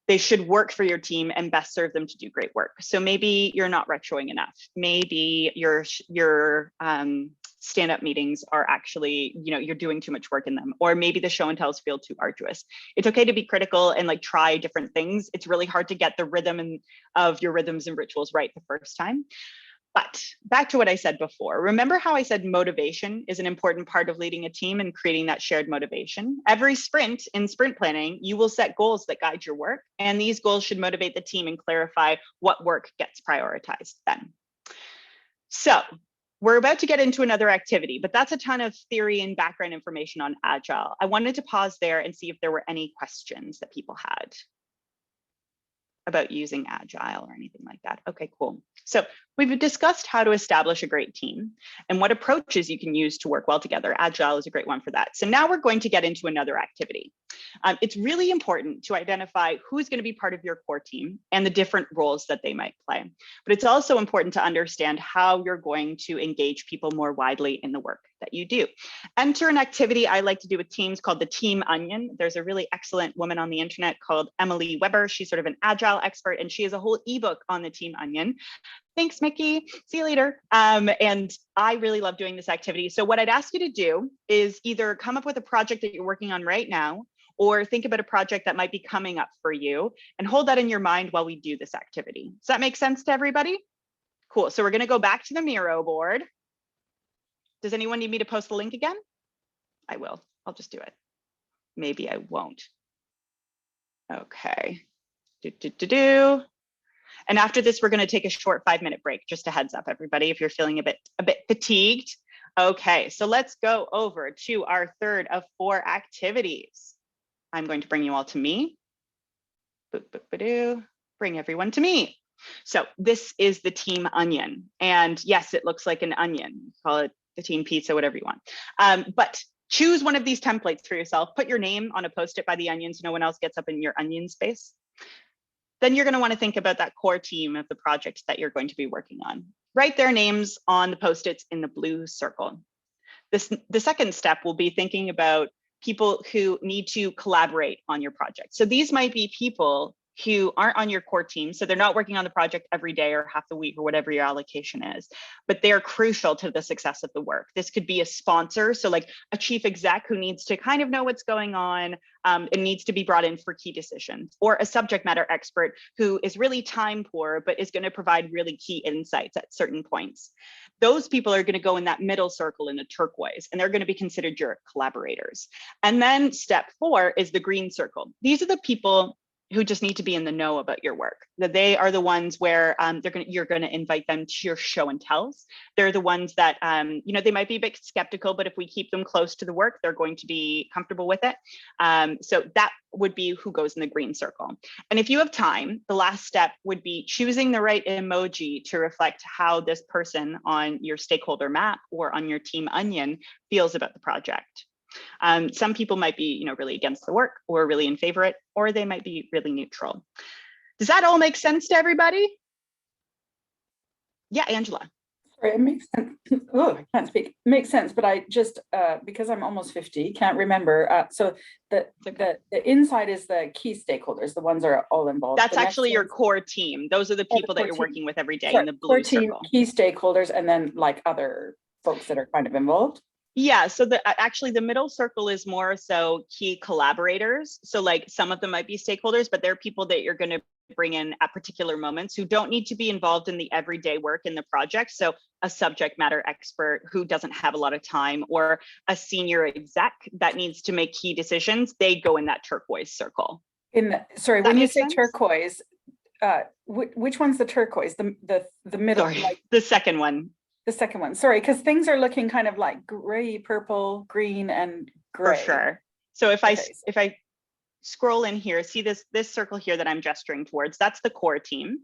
They should work for your team and best serve them to do great work. So maybe you're not retroing enough. Maybe your stand-up meetings are actually, you're doing too much work in them, or maybe the show and tells feel too arduous. It's okay to be critical and like try different things. It's really hard to get the rhythm of your rhythms and rituals right the first time. But back to what I said before, remember how I said motivation is an important part of leading a team and creating that shared motivation? Every sprint in sprint planning, you will set goals that guide your work, and these goals should motivate the team and clarify what work gets prioritized then. So we're about to get into another activity, but that's a ton of theory and background information on Agile. I wanted to pause there and see if there were any questions that people had. about using Agile or anything like that? Okay, cool. So we've discussed how to establish a great team and what approaches you can use to work well together. Agile is a great one for that. So now we're going to get into another activity. It's really important to identify who's going to be part of your core team and the different roles that they might play. But it's also important to understand how you're going to engage people more widely in the work that you do. Enter an activity I like to do with teams called the Team Onion. There's a really excellent woman on the internet called Emily Weber. She's sort of an Agile expert, and she has a whole ebook on the Team Onion. Thanks, Mickey. See you later. And I really love doing this activity. So what I'd ask you to do is either come up with a project that you're working on right now, or think about a project that might be coming up for you and hold that in your mind while we do this activity. Does that make sense to everybody? Cool. So we're going to go back to the Miro board. Does anyone need me to post the link again? I will. I'll just do it. Maybe I won't. Okay. And after this, we're going to take a short 5-minute break. Just a heads up, everybody, if you're feeling a bit fatigued. Okay, so let's go over to our third of 4 activities. I'm going to bring you all to me. Bring everyone to me. So this is the Team Onion. And yes, it looks like an onion. Call it the Team Pizza, whatever you want. But choose one of these templates for yourself. Put your name on a Post-it by the onion so no one else gets up in your onion space. Then you're going to want to think about that core team of the project that you're going to be working on. Write their names on the Post-its in the blue circle. The second step will be thinking about people who need to collaborate on your project. So these might be people who aren't on your core team. So they're not working on the project every day or half the week or whatever your allocation is, but they are crucial to the success of the work. This could be a sponsor. So like a chief exec who needs to kind of know what's going on and needs to be brought in for key decisions, or a subject matter expert who is really time poor, but is going to provide really key insights at certain points. Those people are going to go in that middle circle in the turquoise, and they're going to be considered your collaborators. And then step 4 is the green circle. These are the people who just need to be in the know about your work. That they are the ones where you're going to invite them to your show and tells. They're the ones that they might be a bit skeptical, but if we keep them close to the work, they're going to be comfortable with it. So that would be who goes in the green circle. And if you have time, the last step would be choosing the right emoji to reflect how this person on your stakeholder map or on your Team Onion feels about the project. Some people might be, really against the work or really in favor of it, or they might be really neutral. Does that all make sense to everybody? Yeah, Angela. Sorry, it makes sense. Oh, I can't speak. It makes sense, but I just, because I'm almost 50, can't remember. So the inside is the key stakeholders, the ones that are all involved. That's actually your core team. Those are the people that you're working with every day in the blue core team, circle. Key stakeholders, and then like other folks that are kind of involved. Yeah, so actually the middle circle is more so key collaborators. So like some of them might be stakeholders, but they're people that you're going to bring in at particular moments who don't need to be involved in the everyday work in the project. So a subject matter expert who doesn't have a lot of time, or a senior exec that needs to make key decisions, they go in that turquoise circle. Sorry, when you say turquoise, which one's the turquoise? The middle? Sorry, like the second one. The second one, sorry, because things are looking kind of like gray, purple, green, and gray. For sure. So if I scroll in here, see this circle here that I'm gesturing towards, that's the core team.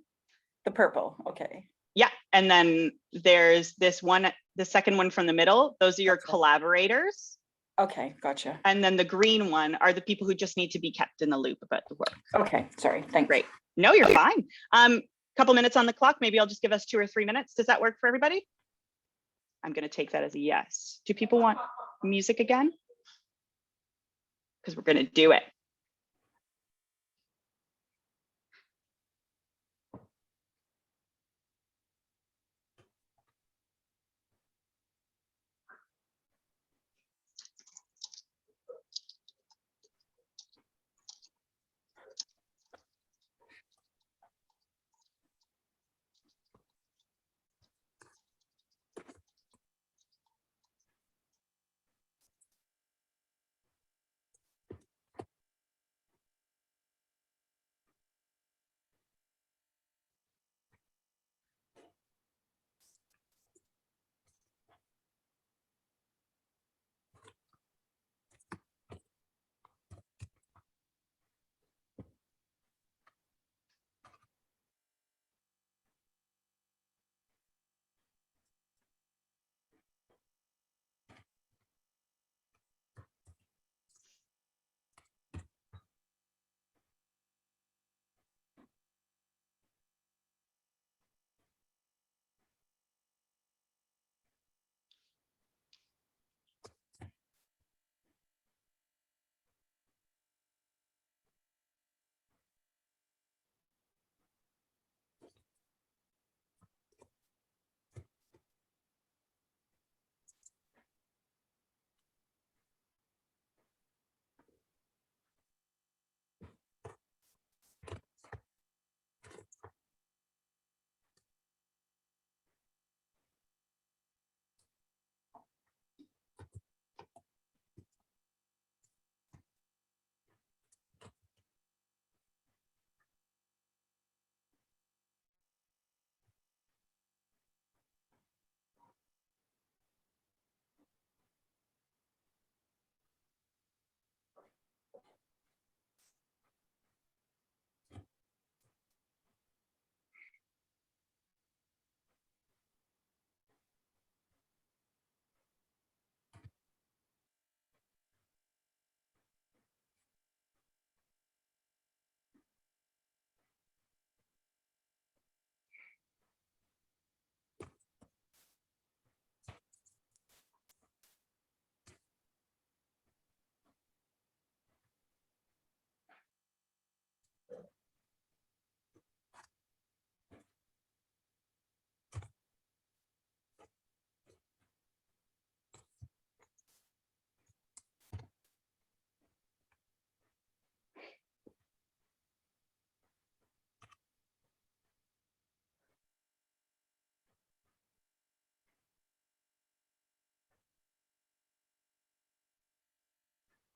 The purple, okay. Yeah, and then there's this one, the second one from the middle, those are your collaborators. Okay, gotcha. And then the green one are the people who just need to be kept in the loop about the work. Okay, sorry, thanks. Great. No, you're fine. Couple minutes on the clock, maybe I'll just give us 2 or 3 minutes. Does that work for everybody? I'm going to take that as a yes. Do people want music again? Because we're going to do it.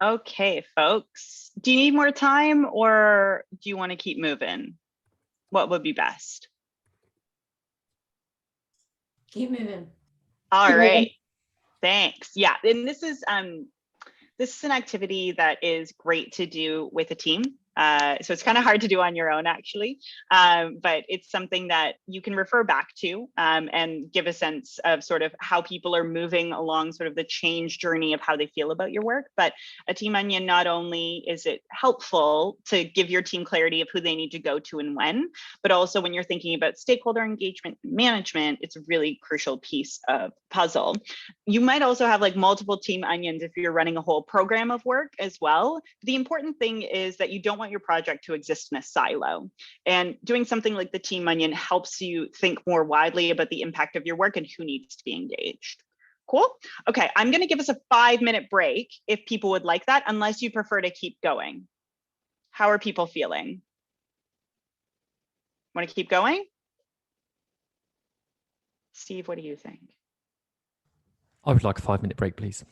Okay, folks, do you need more time or do you want to keep moving? What would be best? Keep moving. All right, thanks. Yeah, and this is an activity that is great to do with a team. So it's kind of hard to do on your own, actually, but it's something that you can refer back to and give a sense of sort of how people are moving along sort of the change journey of how they feel about your work. But a team onion, not only is it helpful to give your team clarity of who they need to go to and when, but also when you're thinking about stakeholder engagement and management, it's a really crucial piece of puzzle. You might also have like multiple team onions if you're running a whole program of work as well. The important thing is that you don't want your project to exist in a silo. And doing something like the team onion helps you think more widely about the impact of your work and who needs to be engaged. Cool. Okay, I'm going to give us a 5-minute break if people would like that, unless you prefer to keep going. How are people feeling? Want to keep going? Steve, what do you think? I would like a 5-minute break, please.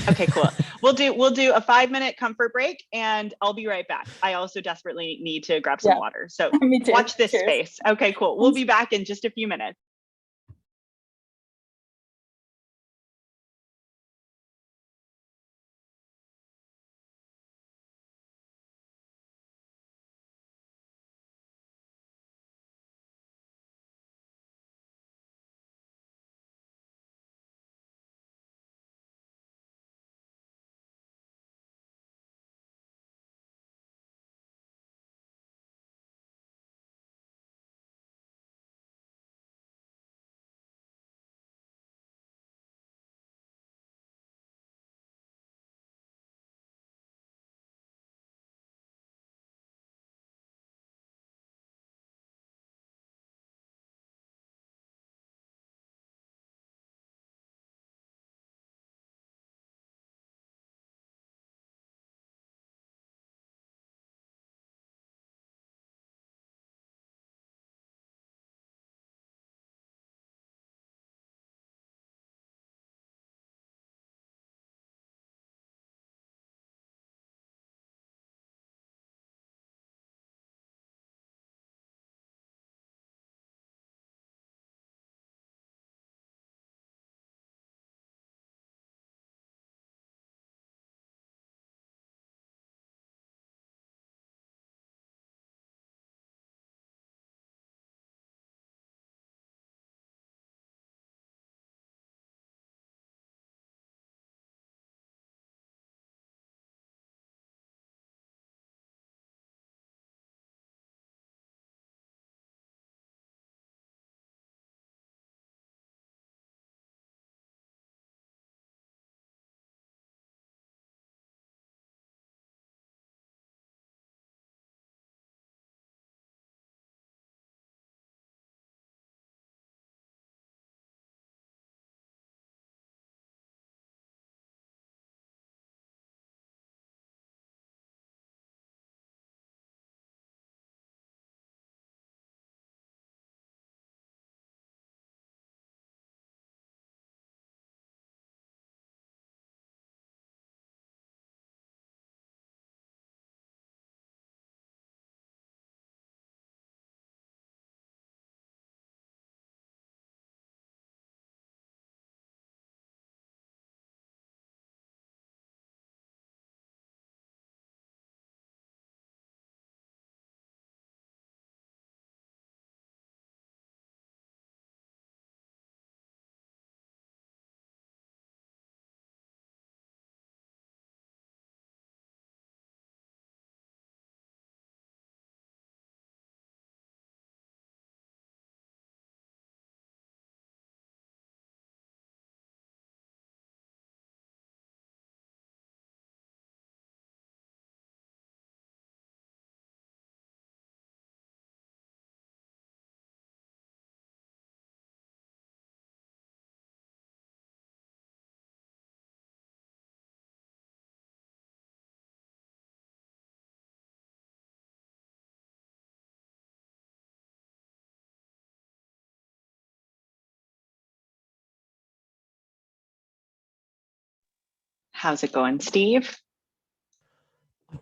Okay, cool. We'll do a 5-minute comfort break and I'll be right back. I also desperately need to grab some water. So Me too. watch this Cheers. space. Okay, cool. We'll be back in just a few minutes. How's it going, Steve?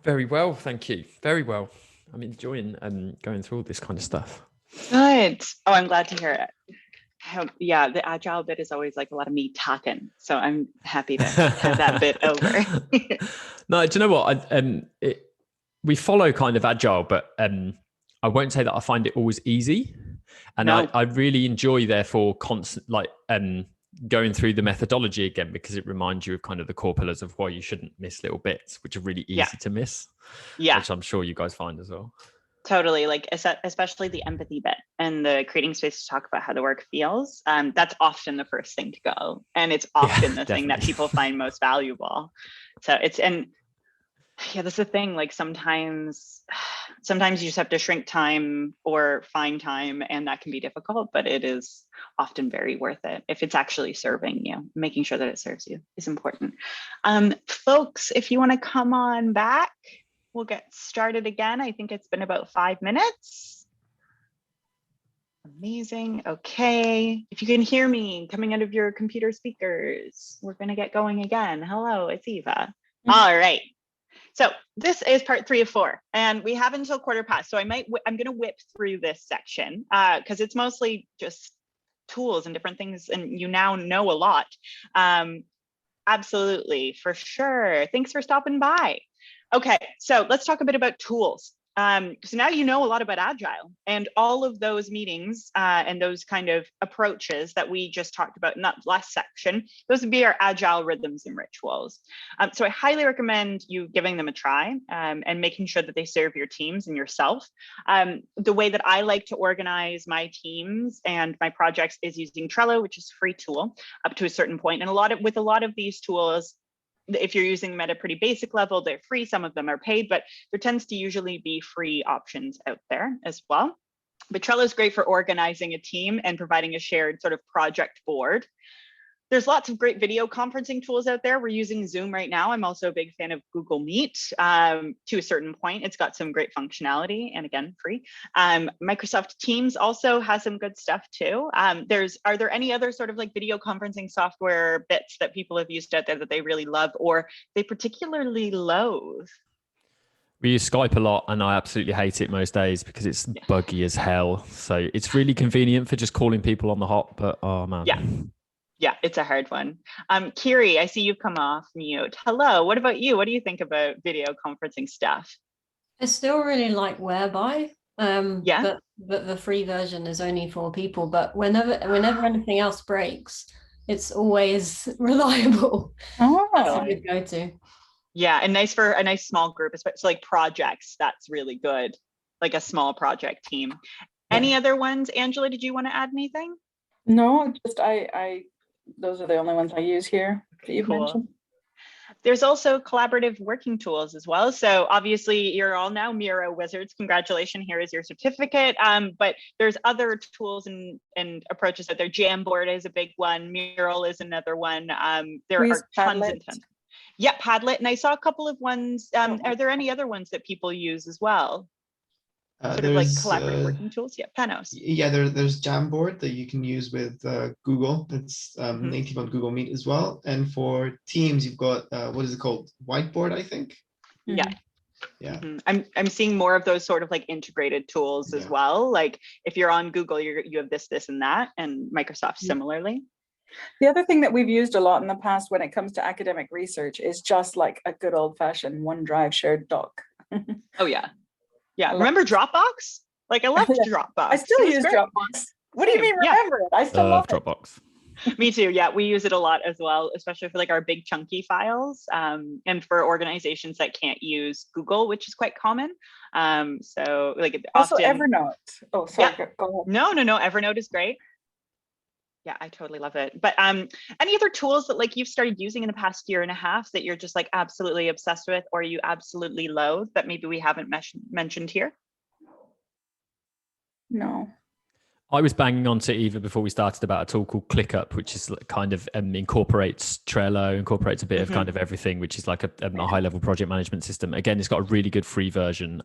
Very well, thank you. Very well. I'm enjoying going through all this kind of stuff. Good. Oh, I'm glad to hear it. Yeah, the Agile bit is always like a lot of me talking. So I'm happy to have that bit over. No, do you know what? We follow kind of Agile, but I won't say that I find it always easy. And No. I really enjoy, therefore, constant going through the methodology again, because it reminds you of kind of the core pillars of why you shouldn't miss little bits, which are really easy to miss. Yeah. Which I'm sure you guys find as well. Totally, like especially the empathy bit and the creating space to talk about how the work feels. That's often the first thing to go, and it's often the thing that people find most valuable. So that's the thing. Like sometimes you just have to shrink time or find time, and that can be difficult. But it is often very worth it if it's actually serving you. Making sure that it serves you is important. Folks, if you want to come on back, we'll get started again. I think it's been about 5 minutes. Amazing. Okay. If you can hear me coming out of your computer speakers, we're going to get going again. Hello, it's Eva. All right. So this is part 3 of 4, and we have until 1:15. So I'm going to whip through this section because it's mostly just tools and different things, and you now know a lot. Absolutely, for sure. Thanks for stopping by. Okay, so let's talk a bit about tools. So now you know a lot about Agile and all of those meetings and those kind of approaches that we just talked about in that last section. Those would be our Agile rhythms and rituals. So I highly recommend you giving them a try and making sure that they serve your teams and yourself. The way that I like to organize my teams and my projects is using Trello, which is a free tool up to a certain point. And with a lot of these tools, if you're using them at a pretty basic level, they're free. Some of them are paid, but there tends to usually be free options out there as well. But Trello is great for organizing a team and providing a shared sort of project board. There's lots of great video conferencing tools out there. We're using Zoom right now. I'm also a big fan of Google Meet to a certain point. It's got some great functionality and again, free. Microsoft Teams also has some good stuff too. Are there any other sort of like video conferencing software bits that people have used out there that they really love or they particularly loathe? We use Skype a lot, and I absolutely hate it most days because it's buggy as hell. So it's really convenient for just calling people on the hop, but oh man. Yeah, it's a hard one. Kiri, I see you've come off mute. Hello, what about you? What do you think about video conferencing stuff? I still really like Whereby. But the free version is only for people. But whenever anything else breaks, it's always reliable. Oh, That's a good go-to. Yeah, and nice for a nice small group, especially like projects. That's really good, like a small project team. Any other ones? Angela, did you want to add anything? No, just I those are the only ones I use here that you've mentioned. There's also collaborative working tools as well. So obviously you're all now Miro wizards. Congratulations, here is your certificate. But there's other tools and approaches out there. Jamboard is a big one. Mural is another one. There are tons and tons. Yeah, Padlet. And I saw a couple of ones. Are there any other ones that people use as well? Sort of like collaborative working tools. Yeah, Panos. Yeah, there's Jamboard that you can use with Google. It's native on Google Meet as well. And for Teams, you've got what is it called? Whiteboard, I think. Yeah. Yeah. I'm seeing more of those sort of like integrated tools as well. Like if you're on Google, you have this, and that, and Microsoft similarly. The other thing that we've used a lot in the past when it comes to academic research is just like a good old-fashioned OneDrive shared doc. Oh yeah. Yeah, remember Dropbox? Like I left Dropbox. I still use Dropbox. What do you mean remember it? I still love Dropbox. Me too. Yeah, we use it a lot as well, especially for like our big chunky files and for organizations that can't use Google, which is quite common. So like also often, Evernote. Oh, sorry. Yeah. Go ahead. No. Evernote is great. Yeah, I totally love it. But any other tools that like you've started using in the past year and a half that you're just like absolutely obsessed with or you absolutely loathe that maybe we haven't mentioned here? No. I was banging on to Eva before we started about a tool called ClickUp, which is kind of incorporates Trello, incorporates a bit of kind of everything, which is like a high-level project management system. Again, it's got a really good free version,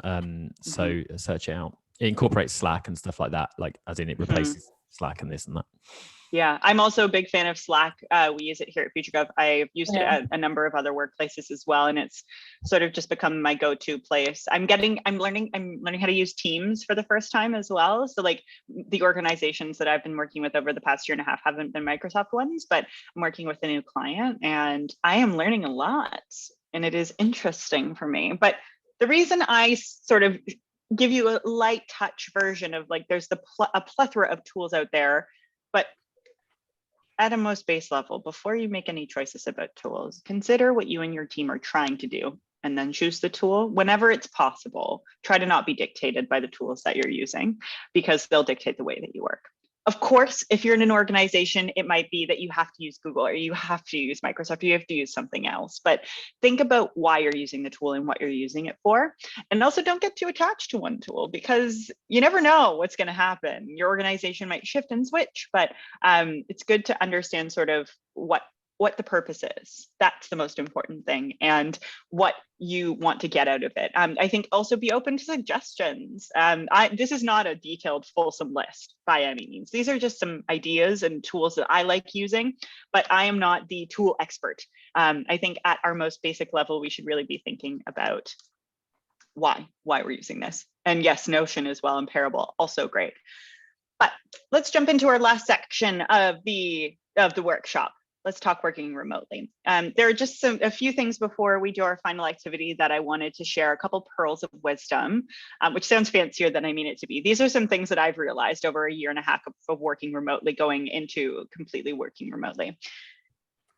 so search it out. It incorporates Slack and stuff like that, like as in it replaces Slack and this and that. Yeah, I'm also a big fan of Slack. We use it here at FutureGov. I've used it at a number of other workplaces as well, and it's sort of just become my go-to place. I'm learning how to use Teams for the first time as well. So like the organizations that I've been working with over the past year and a half haven't been Microsoft ones, but I'm working with a new client and I am learning a lot, and it is interesting for me. But the reason I sort of give you a light touch version of like there's a plethora of tools out there, but at a most base level, before you make any choices about tools, consider what you and your team are trying to do and then choose the tool whenever it's possible. Try to not be dictated by the tools that you're using because they'll dictate the way that you work. Of course, if you're in an organization, it might be that you have to use Google or you have to use Microsoft, or you have to use something else. But think about why you're using the tool and what you're using it for. And also don't get too attached to one tool because you never know what's going to happen. Your organization might shift and switch, but it's good to understand sort of what the purpose is. That's the most important thing, and what you want to get out of it. I think also be open to suggestions. This is not a detailed, fulsome list by any means. These are just some ideas and tools that I like using, but I am not the tool expert. I think at our most basic level, we should really be thinking about why we're using this. And yes, Notion as well, and Parable, also great. But let's jump into our last section of the workshop. Let's talk working remotely. There are just a few things before we do our final activity that I wanted to share, a couple pearls of wisdom, which sounds fancier than I mean it to be. These are some things that I've realized over a year and a half of working remotely, going into completely working remotely.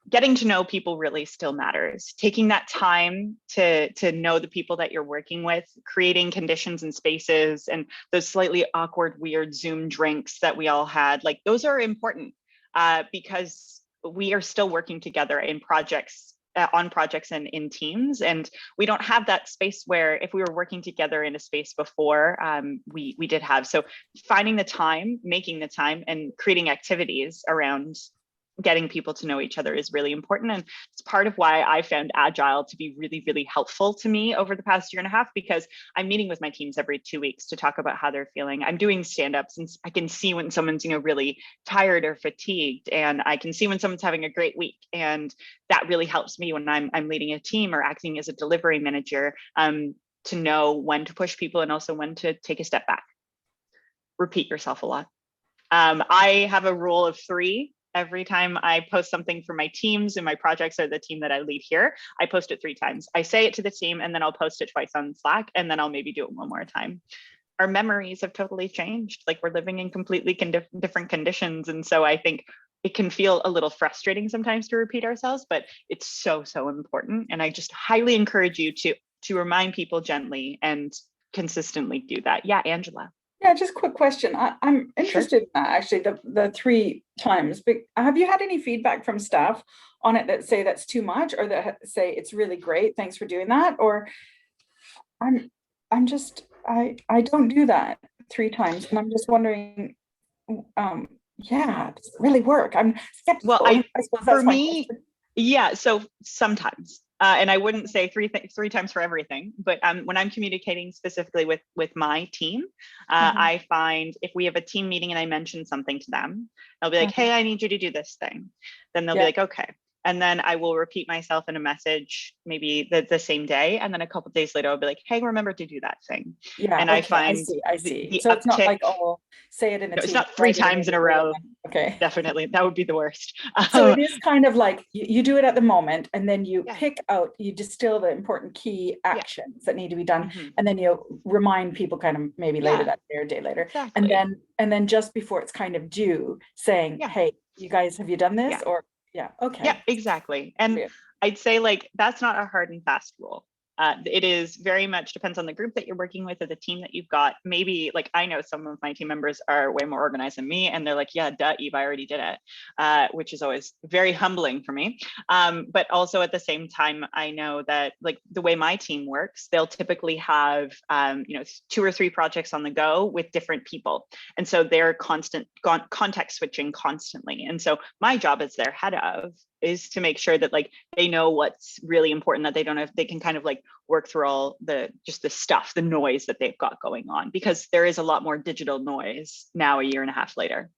Getting to know people really still matters. Taking that time to know the people that you're working with, creating conditions and spaces, and those slightly awkward, weird Zoom drinks that we all had, like those are important because we are still working together in projects, on projects and in teams. And we don't have that space where if we were working together in a space before, we did have. So finding the time, making the time, and creating activities around getting people to know each other is really important. And it's part of why I found Agile to be really, really helpful to me over the past year and a half, because I'm meeting with my teams every 2 weeks to talk about how they're feeling. I'm doing stand-ups, and I can see when someone's, really tired or fatigued, and I can see when someone's having a great week. And that really helps me when I'm leading a team or acting as a delivery manager, to know when to push people and also when to take a step back. Repeat yourself a lot. I have a rule of 3. Every time I post something for my teams and my projects or the team that I lead here, I post it 3 times. I say it to the team, and then I'll post it twice on Slack, and then I'll maybe do it one more time. Our memories have totally changed. Like, we're living in completely different conditions. And so I think it can feel a little frustrating sometimes to repeat ourselves, but it's so, so important. And I just highly encourage you to remind people gently and consistently do that. Yeah, Angela. Yeah, just a quick question. I'm interested in that, actually, the 3 times. But have you had any feedback from staff on it that say that's too much, or that say it's really great, thanks for doing that? Or I don't do that 3 times, and I'm just wondering, does it really work? I'm skeptical. Well, I suppose that's for me, yeah. So sometimes. And I wouldn't say three times for everything, but when I'm communicating specifically with my team, I find if we have a team meeting and I mention something to them, I'll be like, hey, I need you to do this thing. Then they'll be like, okay. And then I will repeat myself in a message, maybe the same day. And then a couple of days later, I'll be like, hey, remember to do that thing. Yeah. And I find I see. So it's not like, oh, say it in a team. It's not 3 times in a row. Okay. Definitely. That would be the worst. So it is kind of like you do it at the moment, and then you you distill the important key actions that need to be done. And then you remind people kind of maybe later that day or day later. Exactly. And then just before it's kind of due, saying, hey, you guys, have you done this? Or okay. Yeah, exactly. And I'd say, like, that's not a hard and fast rule. It is very much depends on the group that you're working with or the team that you've got. Maybe, like, I know some of my team members are way more organized than me, and they're like, yeah, duh, Eve, I already did it, which is always very humbling for me. But also at the same time, I know that, like, the way my team works, they'll typically have 2 or 3 projects on the go with different people. And so they're context switching constantly. And so my job as their head of is to make sure that, like, they know what's really important, that they don't have, they can kind of like work through all the stuff, the noise that they've got going on, because there is a lot more digital noise now, a year and a half later.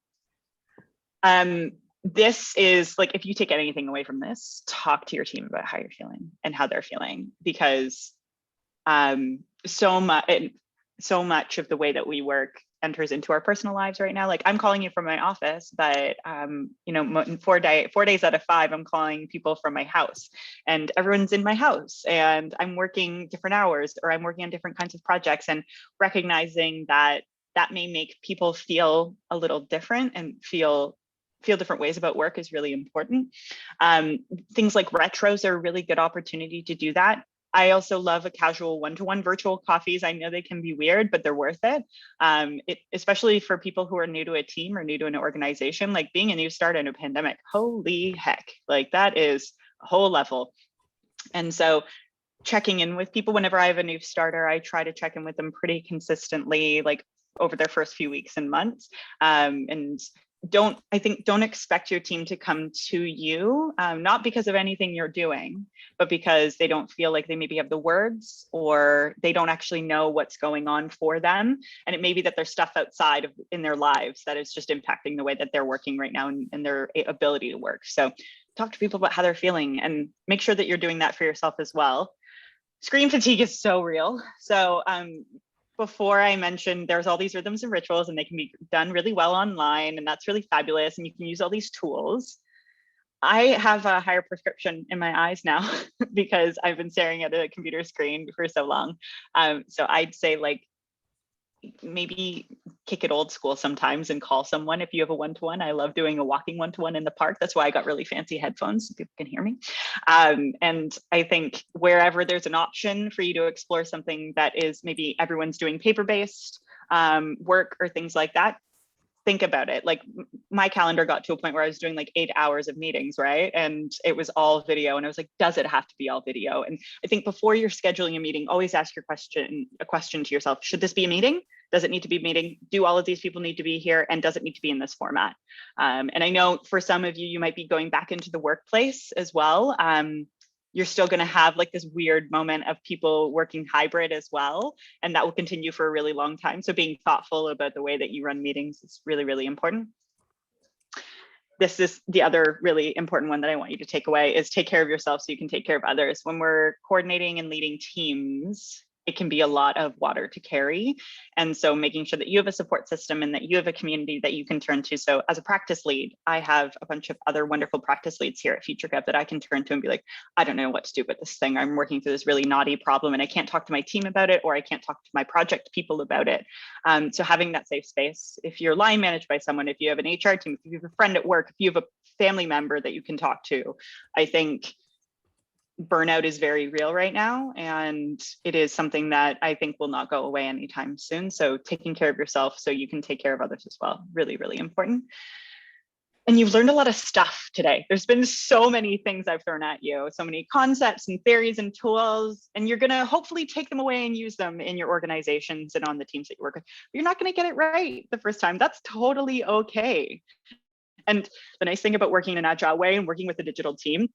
This is like, if you take anything away from this, talk to your team about how you're feeling and how they're feeling, because so much of the way that we work enters into our personal lives right now. Like, I'm calling you from my office, but 4 days out of 5, I'm calling people from my house, and everyone's in my house, and I'm working different hours, or I'm working on different kinds of projects, and recognizing that may make people feel a little different and feel different ways about work is really important. Things like retros are a really good opportunity to do that. I also love a casual one-to-one virtual coffees. I know they can be weird, but they're worth it. Especially for people who are new to a team or new to an organization, like being a new starter in a pandemic, holy heck, like that is a whole level. And so checking in with people whenever I have a new starter, I try to check in with them pretty consistently, like over their first few weeks and months. And don't expect your team to come to you, not because of anything you're doing, but because they don't feel like they maybe have the words, or they don't actually know what's going on for them. And it may be that there's stuff outside in their lives that is just impacting the way that they're working right now and their ability to work. So talk to people about how they're feeling, and make sure that you're doing that for yourself as well. Screen fatigue is so real. So before I mentioned there's all these rhythms and rituals, and they can be done really well online, and that's really fabulous, and you can use all these tools. I have a higher prescription in my eyes now because I've been staring at a computer screen for so long. So I'd say, like, maybe kick it old school sometimes and call someone if you have a one-to-one. I love doing a walking one-to-one in the park. That's why I got really fancy headphones so people can hear me. And I think wherever there's an option for you to explore something that is maybe everyone's doing paper-based work or things like that, think about it. Like, my calendar got to a point where I was doing like 8 hours of meetings, right? And it was all video. And I was like, does it have to be all video? And I think before you're scheduling a meeting, always ask a question to yourself. Should this be a meeting? Does it need to be a meeting? Do all of these people need to be here? And does it need to be in this format? And I know for some of you, you might be going back into the workplace as well. You're still going to have like this weird moment of people working hybrid as well. And that will continue for a really long time. So being thoughtful about the way that you run meetings is really, really important. This is the other really important one that I want you to take away, is take care of yourself so you can take care of others. When we're coordinating and leading teams, it can be a lot of water to carry. And so making sure that you have a support system and that you have a community that you can turn to. So as a practice lead, I have a bunch of other wonderful practice leads here at FutureGov that I can turn to and be like, I don't know what to do with this thing. I'm working through this really knotty problem and I can't talk to my team about it, or I can't talk to my project people about it. So having that safe space, if you're line managed by someone, if you have an HR team, if you have a friend at work, if you have a family member that you can talk to, I think burnout is very real right now, and it is something that I think will not go away anytime soon. So taking care of yourself so you can take care of others as well, really, really important. And you've learned a lot of stuff today. There's been so many things I've thrown at you, so many concepts and theories and tools, and you're gonna hopefully take them away and use them in your organizations and on the teams that you work with. But you're not gonna get it right the first time. That's totally okay. And the nice thing about working in an agile way and working with a digital team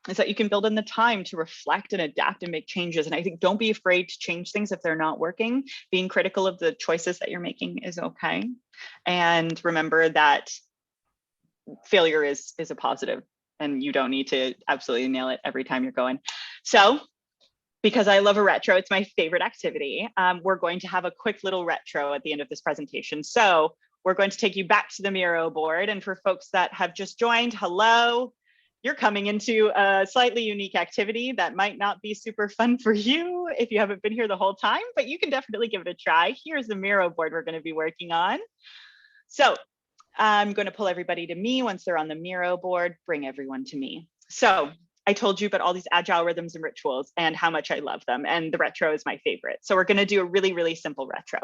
is that you can build in the time to reflect and adapt and make changes. And I think don't be afraid to change things if they're not working. Being critical of the choices that you're making is okay. And remember that failure is a positive, and you don't need to absolutely nail it every time you're going. So because I love a retro, it's my favorite activity. We're going to have a quick little retro at the end of this presentation. So we're going to take you back to the Miro board. And for folks that have just joined, hello. You're coming into a slightly unique activity that might not be super fun for you if you haven't been here the whole time, but you can definitely give it a try. Here's the Miro board we're going to be working on. So I'm going to pull everybody to me. Once they're on the Miro board, bring everyone to me. So I told you about all these agile rhythms and rituals and how much I love them. And the retro is my favorite. So we're going to do a really, really simple retro.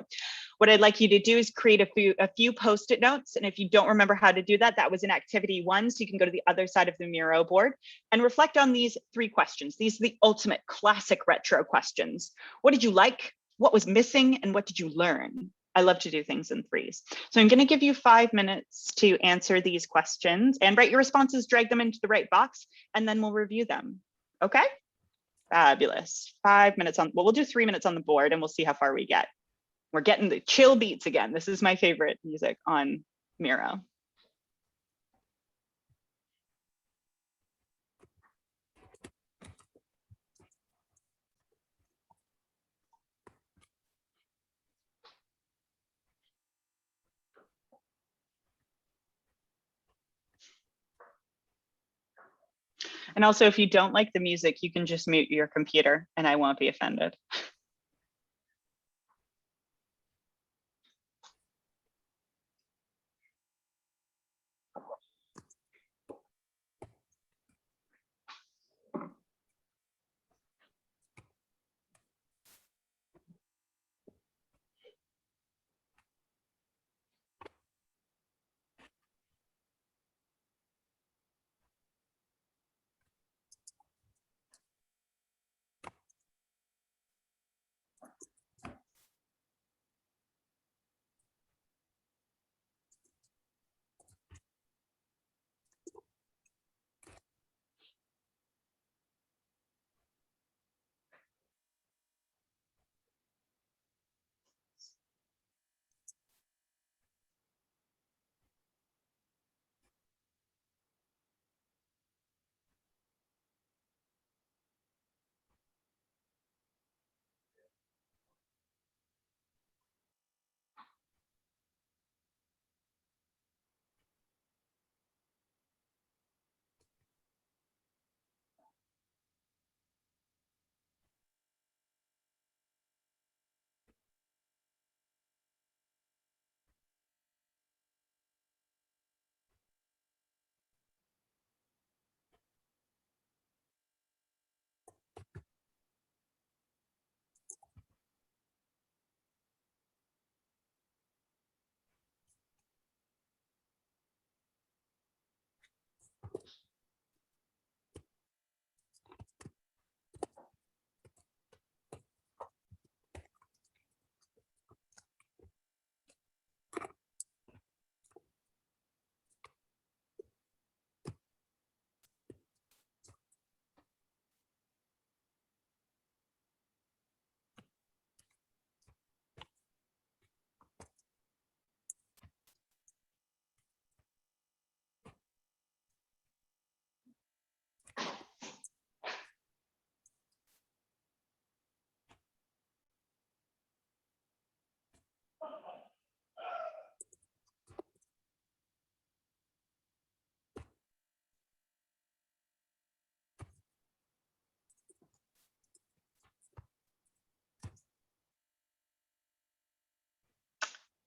What I'd like you to do is create a few Post-it notes. And if you don't remember how to do that, that was in activity 1. So you can go to the other side of the Miro board and reflect on these 3 questions. These are the ultimate classic retro questions. What did you like? What was missing? And what did you learn? I love to do things in 3s. So I'm going to give you 5 minutes to answer these questions and write your responses, drag them into the right box, and then we'll review them. Okay? Fabulous. 5 minutes on, well, we'll do 3 minutes on the board and we'll see how far we get. We're getting the chill beats again. This is my favorite music on Miro. And also, if you don't like the music, you can just mute your computer and I won't be offended.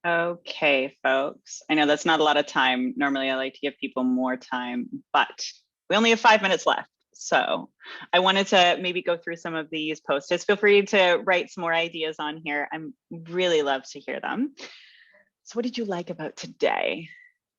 Okay, folks. I know that's not a lot of time. Normally, I like to give people more time, but we only have 5 minutes left. So I wanted to maybe go through some of these post-its. Feel free to write some more ideas on here. I'm really love to hear them. So what did you like about today?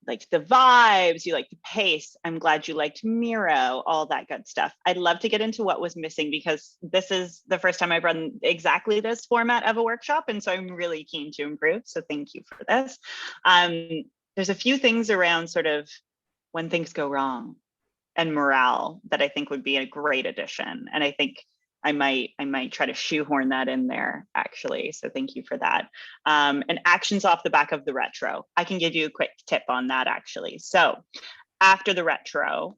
Liked the vibes, you liked the pace. I'm glad you liked Miro, all that good stuff. I'd love to get into what was missing because this is the first time I've run exactly this format of a workshop. And so I'm really keen to improve. So thank you for this. There's a few things around sort of when things go wrong and morale that I think would be a great addition. And I think I might try to shoehorn that in there actually. So thank you for that. And actions off the back of the retro. I can give you a quick tip on that actually. So after the retro,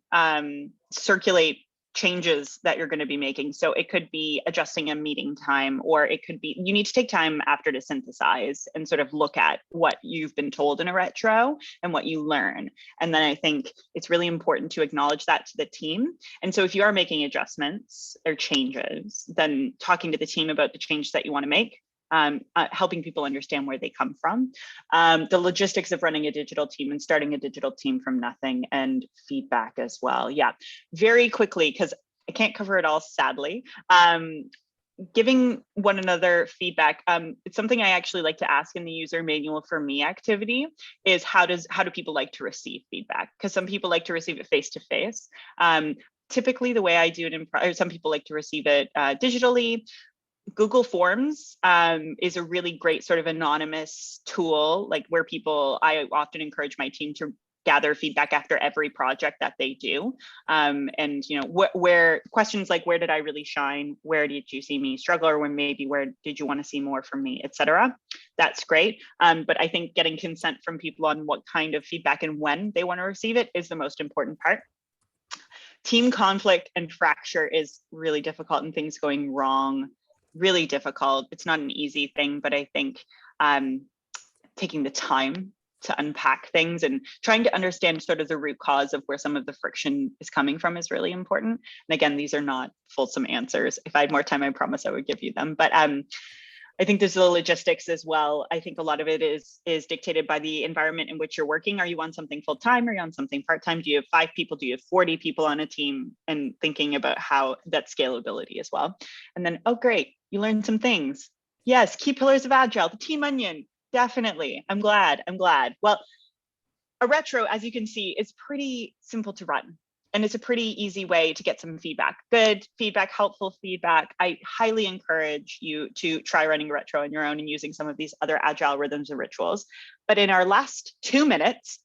circulate changes that you're going to be making. So it could be adjusting a meeting time, or it could be, you need to take time after to synthesize and sort of look at what you've been told in a retro and what you learn. And then I think it's really important to acknowledge that to the team. And so if you are making adjustments or changes, then talking to the team about the changes that you want to make, helping people understand where they come from, the logistics of running a digital team and starting a digital team from nothing, and feedback as well. Yeah, very quickly, because I can't cover it all, sadly. Giving one another feedback. It's something I actually like to ask in the user manual for me activity is how do people like to receive feedback? Because some people like to receive it face-to-face. Typically the way I do it, some people like to receive it digitally. Google Forms is a really great sort of anonymous tool, like where I often encourage my team to gather feedback after every project that they do. And you know, where questions like, where did I really shine? Where did you see me struggle? Or where did you want to see more from me, etc. That's great. But I think getting consent from people on what kind of feedback and when they want to receive it is the most important part. Team conflict and fracture is really difficult, and things going wrong, really difficult. It's not an easy thing, but I think taking the time to unpack things, and trying to understand sort of the root cause of where some of the friction is coming from is really important. And again, these are not fulsome answers. If I had more time, I promise I would give you them. But I think there's the logistics as well. I think a lot of it is dictated by the environment in which you're working. Are you on something full-time? Are you on something part-time? Do you have 5 people? Do you have 40 people on a team? And thinking about how that scalability as well. And then, oh, great, you learned some things. Yes, key pillars of Agile, the team onion, definitely. I'm glad. Well, a retro, as you can see, is pretty simple to run. And it's a pretty easy way to get some feedback, good feedback, helpful feedback. I highly encourage you to try running a retro on your own and using some of these other Agile rhythms and rituals. But in our last 2 minutes,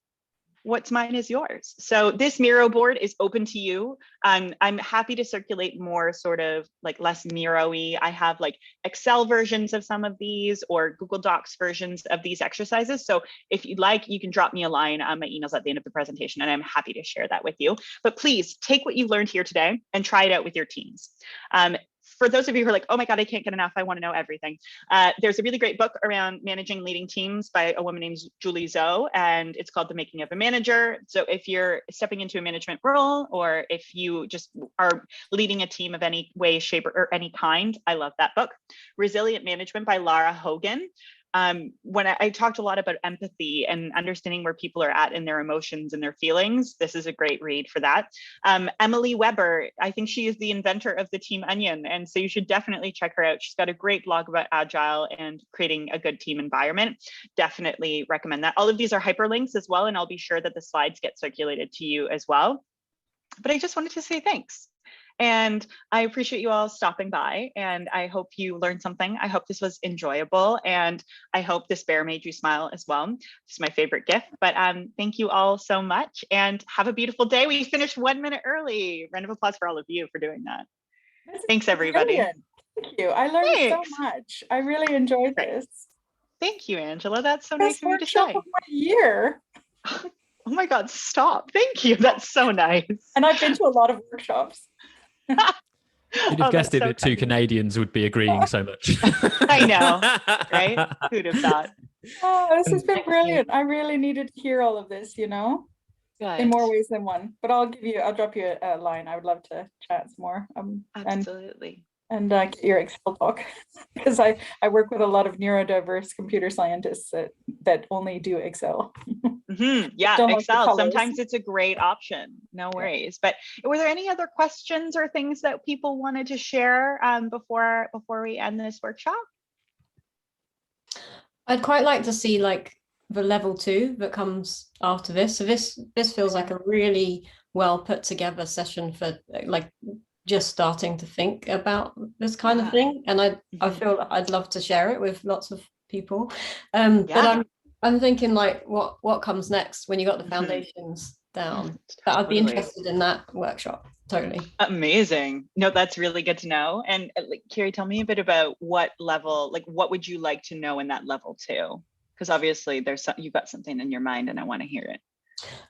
what's mine is yours. So this Miro board is open to you. I'm happy to circulate more sort of like less Miro-y. I have like Excel versions of some of these or Google Docs versions of these exercises. So if you'd like, you can drop me a line. My email's at the end of the presentation, and I'm happy to share that with you. But please take what you learned here today and try it out with your teams. For those of you who are like, oh my God, I can't get enough, I want to know everything. There's a really great book around managing leading teams by a woman named Julie Zhou, and it's called The Making of a Manager. So if you're stepping into a management role, or if you just are leading a team of any way, shape, or any kind, I love that book. Resilient Management by Lara Hogan. When I talked a lot about empathy and understanding where people are at in their emotions and their feelings, this is a great read for that. Emily Weber, I think she is the inventor of the Team Onion, and so you should definitely check her out. She's got a great blog about Agile and creating a good team environment. Definitely recommend that. All of these are hyperlinks as well, and I'll be sure that the slides get circulated to you as well. But I just wanted to say thanks. And I appreciate you all stopping by, and I hope you learned something. I hope this was enjoyable, and I hope this bear made you smile as well. It's my favorite gift. But thank you all so much, and have a beautiful day. We finished 1 minute early. Round of applause for all of you for doing that. Thanks, everybody. Brilliant. Thank you. I learned so much. I really enjoyed this. Thank you, Angela. That's so Best nice of you to workshop say. of my year. Oh my God, stop. Thank you. That's so nice. And I've been to a lot of workshops. You'd have guessed it that 2 Canadians would be agreeing so much. I know, right? Who'd have thought? Oh, this has been brilliant. I really needed to hear all of this, you know, in more ways than one. But I'll drop you a line. I would love to chat some more. Absolutely. And get your Excel talk, because I work with a lot of neurodiverse computer scientists that only do Excel. Yeah, Excel. Sometimes it's a great option. No worries. But were there any other questions or things that people wanted to share before we end this workshop? I'd quite like to see like the level 2 that comes after this. So this feels like a really well put together session for like just starting to think about this kind of thing, and I feel I'd love to share it with lots of people. But I'm thinking like what comes next when you got the foundations down. But I'd be interested in that workshop. Totally. Amazing. No, that's really good to know. And like, Kiri, tell me a bit about what level, like what would you like to know in that level 2? Because obviously you've got something in your mind and I want to hear it.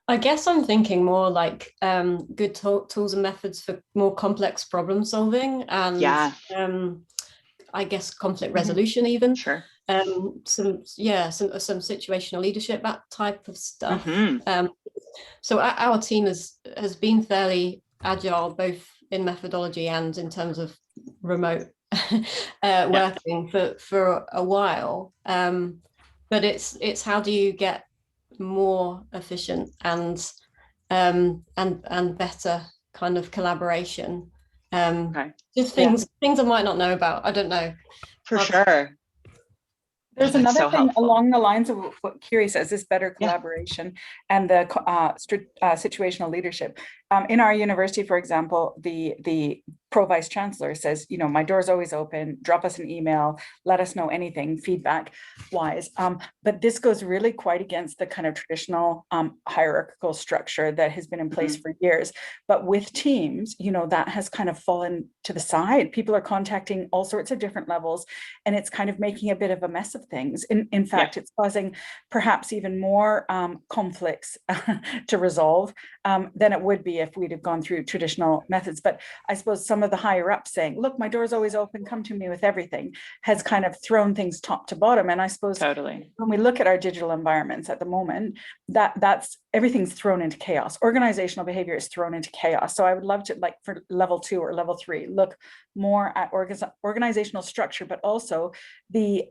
I guess I'm thinking more like good tools and methods for more complex problem solving, and I guess conflict resolution even. Sure. Some situational leadership, that type of stuff. So our team has been fairly agile, both in methodology and in terms of remote working for a while. But it's how do you get more efficient and better kind of collaboration. Just things I might not know about. I don't know. For sure. There's another thing along the lines of what Kiri says, is better collaboration and the situational leadership. In our university, for example, the pro vice chancellor says, you know, my door's always open, drop us an email, let us know anything feedback wise. But this goes really quite against the kind of traditional hierarchical structure that has been in place for years. But with teams, you know, that has kind of fallen to the side. People are contacting all sorts of different levels, and it's kind of making a bit of a mess of things. In fact, it's causing perhaps even more conflicts to resolve than it would be if we'd have gone through traditional methods. But I suppose some of the higher ups saying, look, my door's always open, come to me with everything, has kind of thrown things top to bottom. And I suppose Totally. when we look at our digital environments at the moment, that's everything's thrown into chaos. Organizational behavior is thrown into chaos. So I would love to, like for level 2 or level 3, look more at organizational structure, but also the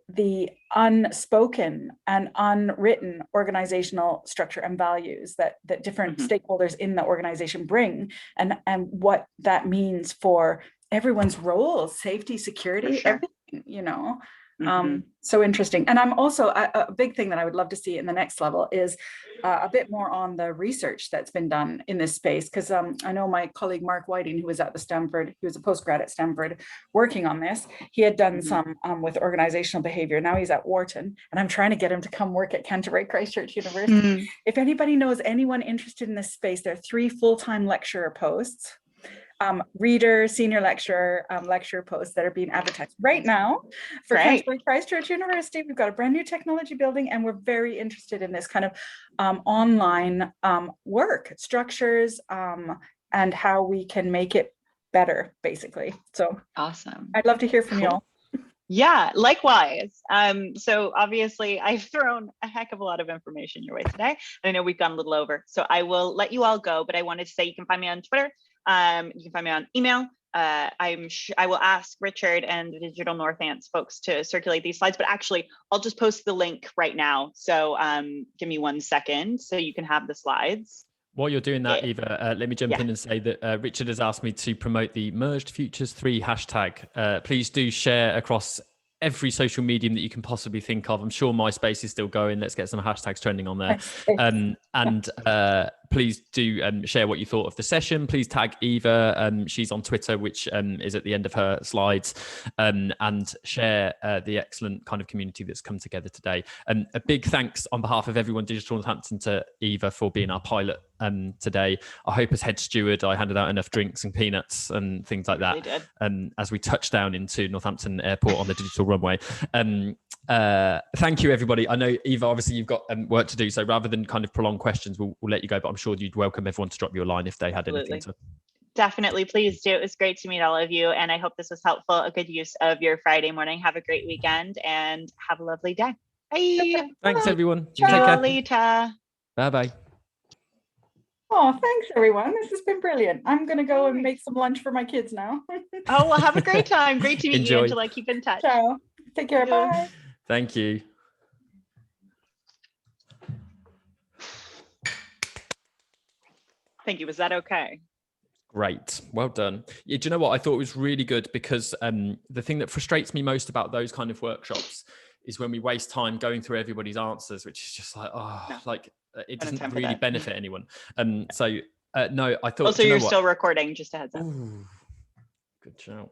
unspoken and unwritten organizational structure and values that different stakeholders in the organization bring, and what that means for everyone's roles, safety, security, everything, you know. So interesting. And I'm also a big thing that I would love to see in the next level is a bit more on the research that's been done in this space, because I know my colleague Mark Whiting, who was at the Stanford, he was a postgrad at Stanford working on this. He had done some with organizational behavior. Now he's at Wharton, and I'm trying to get him to come work at Canterbury Christchurch University. If anybody knows anyone interested in this space, there are 3 full-time lecturer posts. Reader, senior lecturer, lecturer posts that are being advertised right now for Canterbury Christchurch University. We've got a brand new technology building, and we're very interested in this kind of online work structures and how we can make it better, basically. So awesome. I'd love to hear from you all. Yeah, likewise. So obviously I've thrown a heck of a lot of information your way today. I know we've gone a little over, so I will let you all go, but I wanted to say you can find me on Twitter. You can find me on email. I will ask Richard and the Digital Northants folks to circulate these slides, but actually I'll just post the link right now. So give me 1 second so you can have the slides. While you're doing that, Eva, let me jump in and say that Richard has asked me to promote the Merged Futures 3 hashtag. Please do share across every social medium that you can possibly think of. I'm sure MySpace is still going. Let's get some hashtags trending on there. And please do share what you thought of the session. Please tag Eva. She's on Twitter, which is at the end of her slides, and share the excellent kind of community that's come together today. A big thanks on behalf of everyone Digital Northampton to Eva for being our pilot today. I hope as head steward I handed out enough drinks and peanuts and things like that as we touch down into Northampton Airport on the digital runway. Thank you, everybody. I know, Eva, obviously you've got work to do, so rather than kind of prolong questions, we'll let you go, but I'm sure you'd welcome everyone to drop you a line if they had anything to. Definitely, please do. It was great to meet all of you, and I hope this was helpful, a good use of your Friday morning. Have a great weekend and have a lovely day. Bye. Thanks, everyone. Ciao. Take care. Later. Bye-bye. Oh, thanks, everyone. This has been brilliant. I'm going to go and make some lunch for my kids now. Oh, well, have a great time. Great to meet you, Angela. Keep in touch. Ciao. Take care. Bye. Thank you. Thank you. Was that okay? Great. Well done. Yeah, do you know what? I thought it was really good because the thing that frustrates me most about those kind of workshops is when we waste time going through everybody's answers, which is just like, it doesn't really benefit anyone. No, I thought. Also, you're still recording, just a heads up. Ooh, good shout.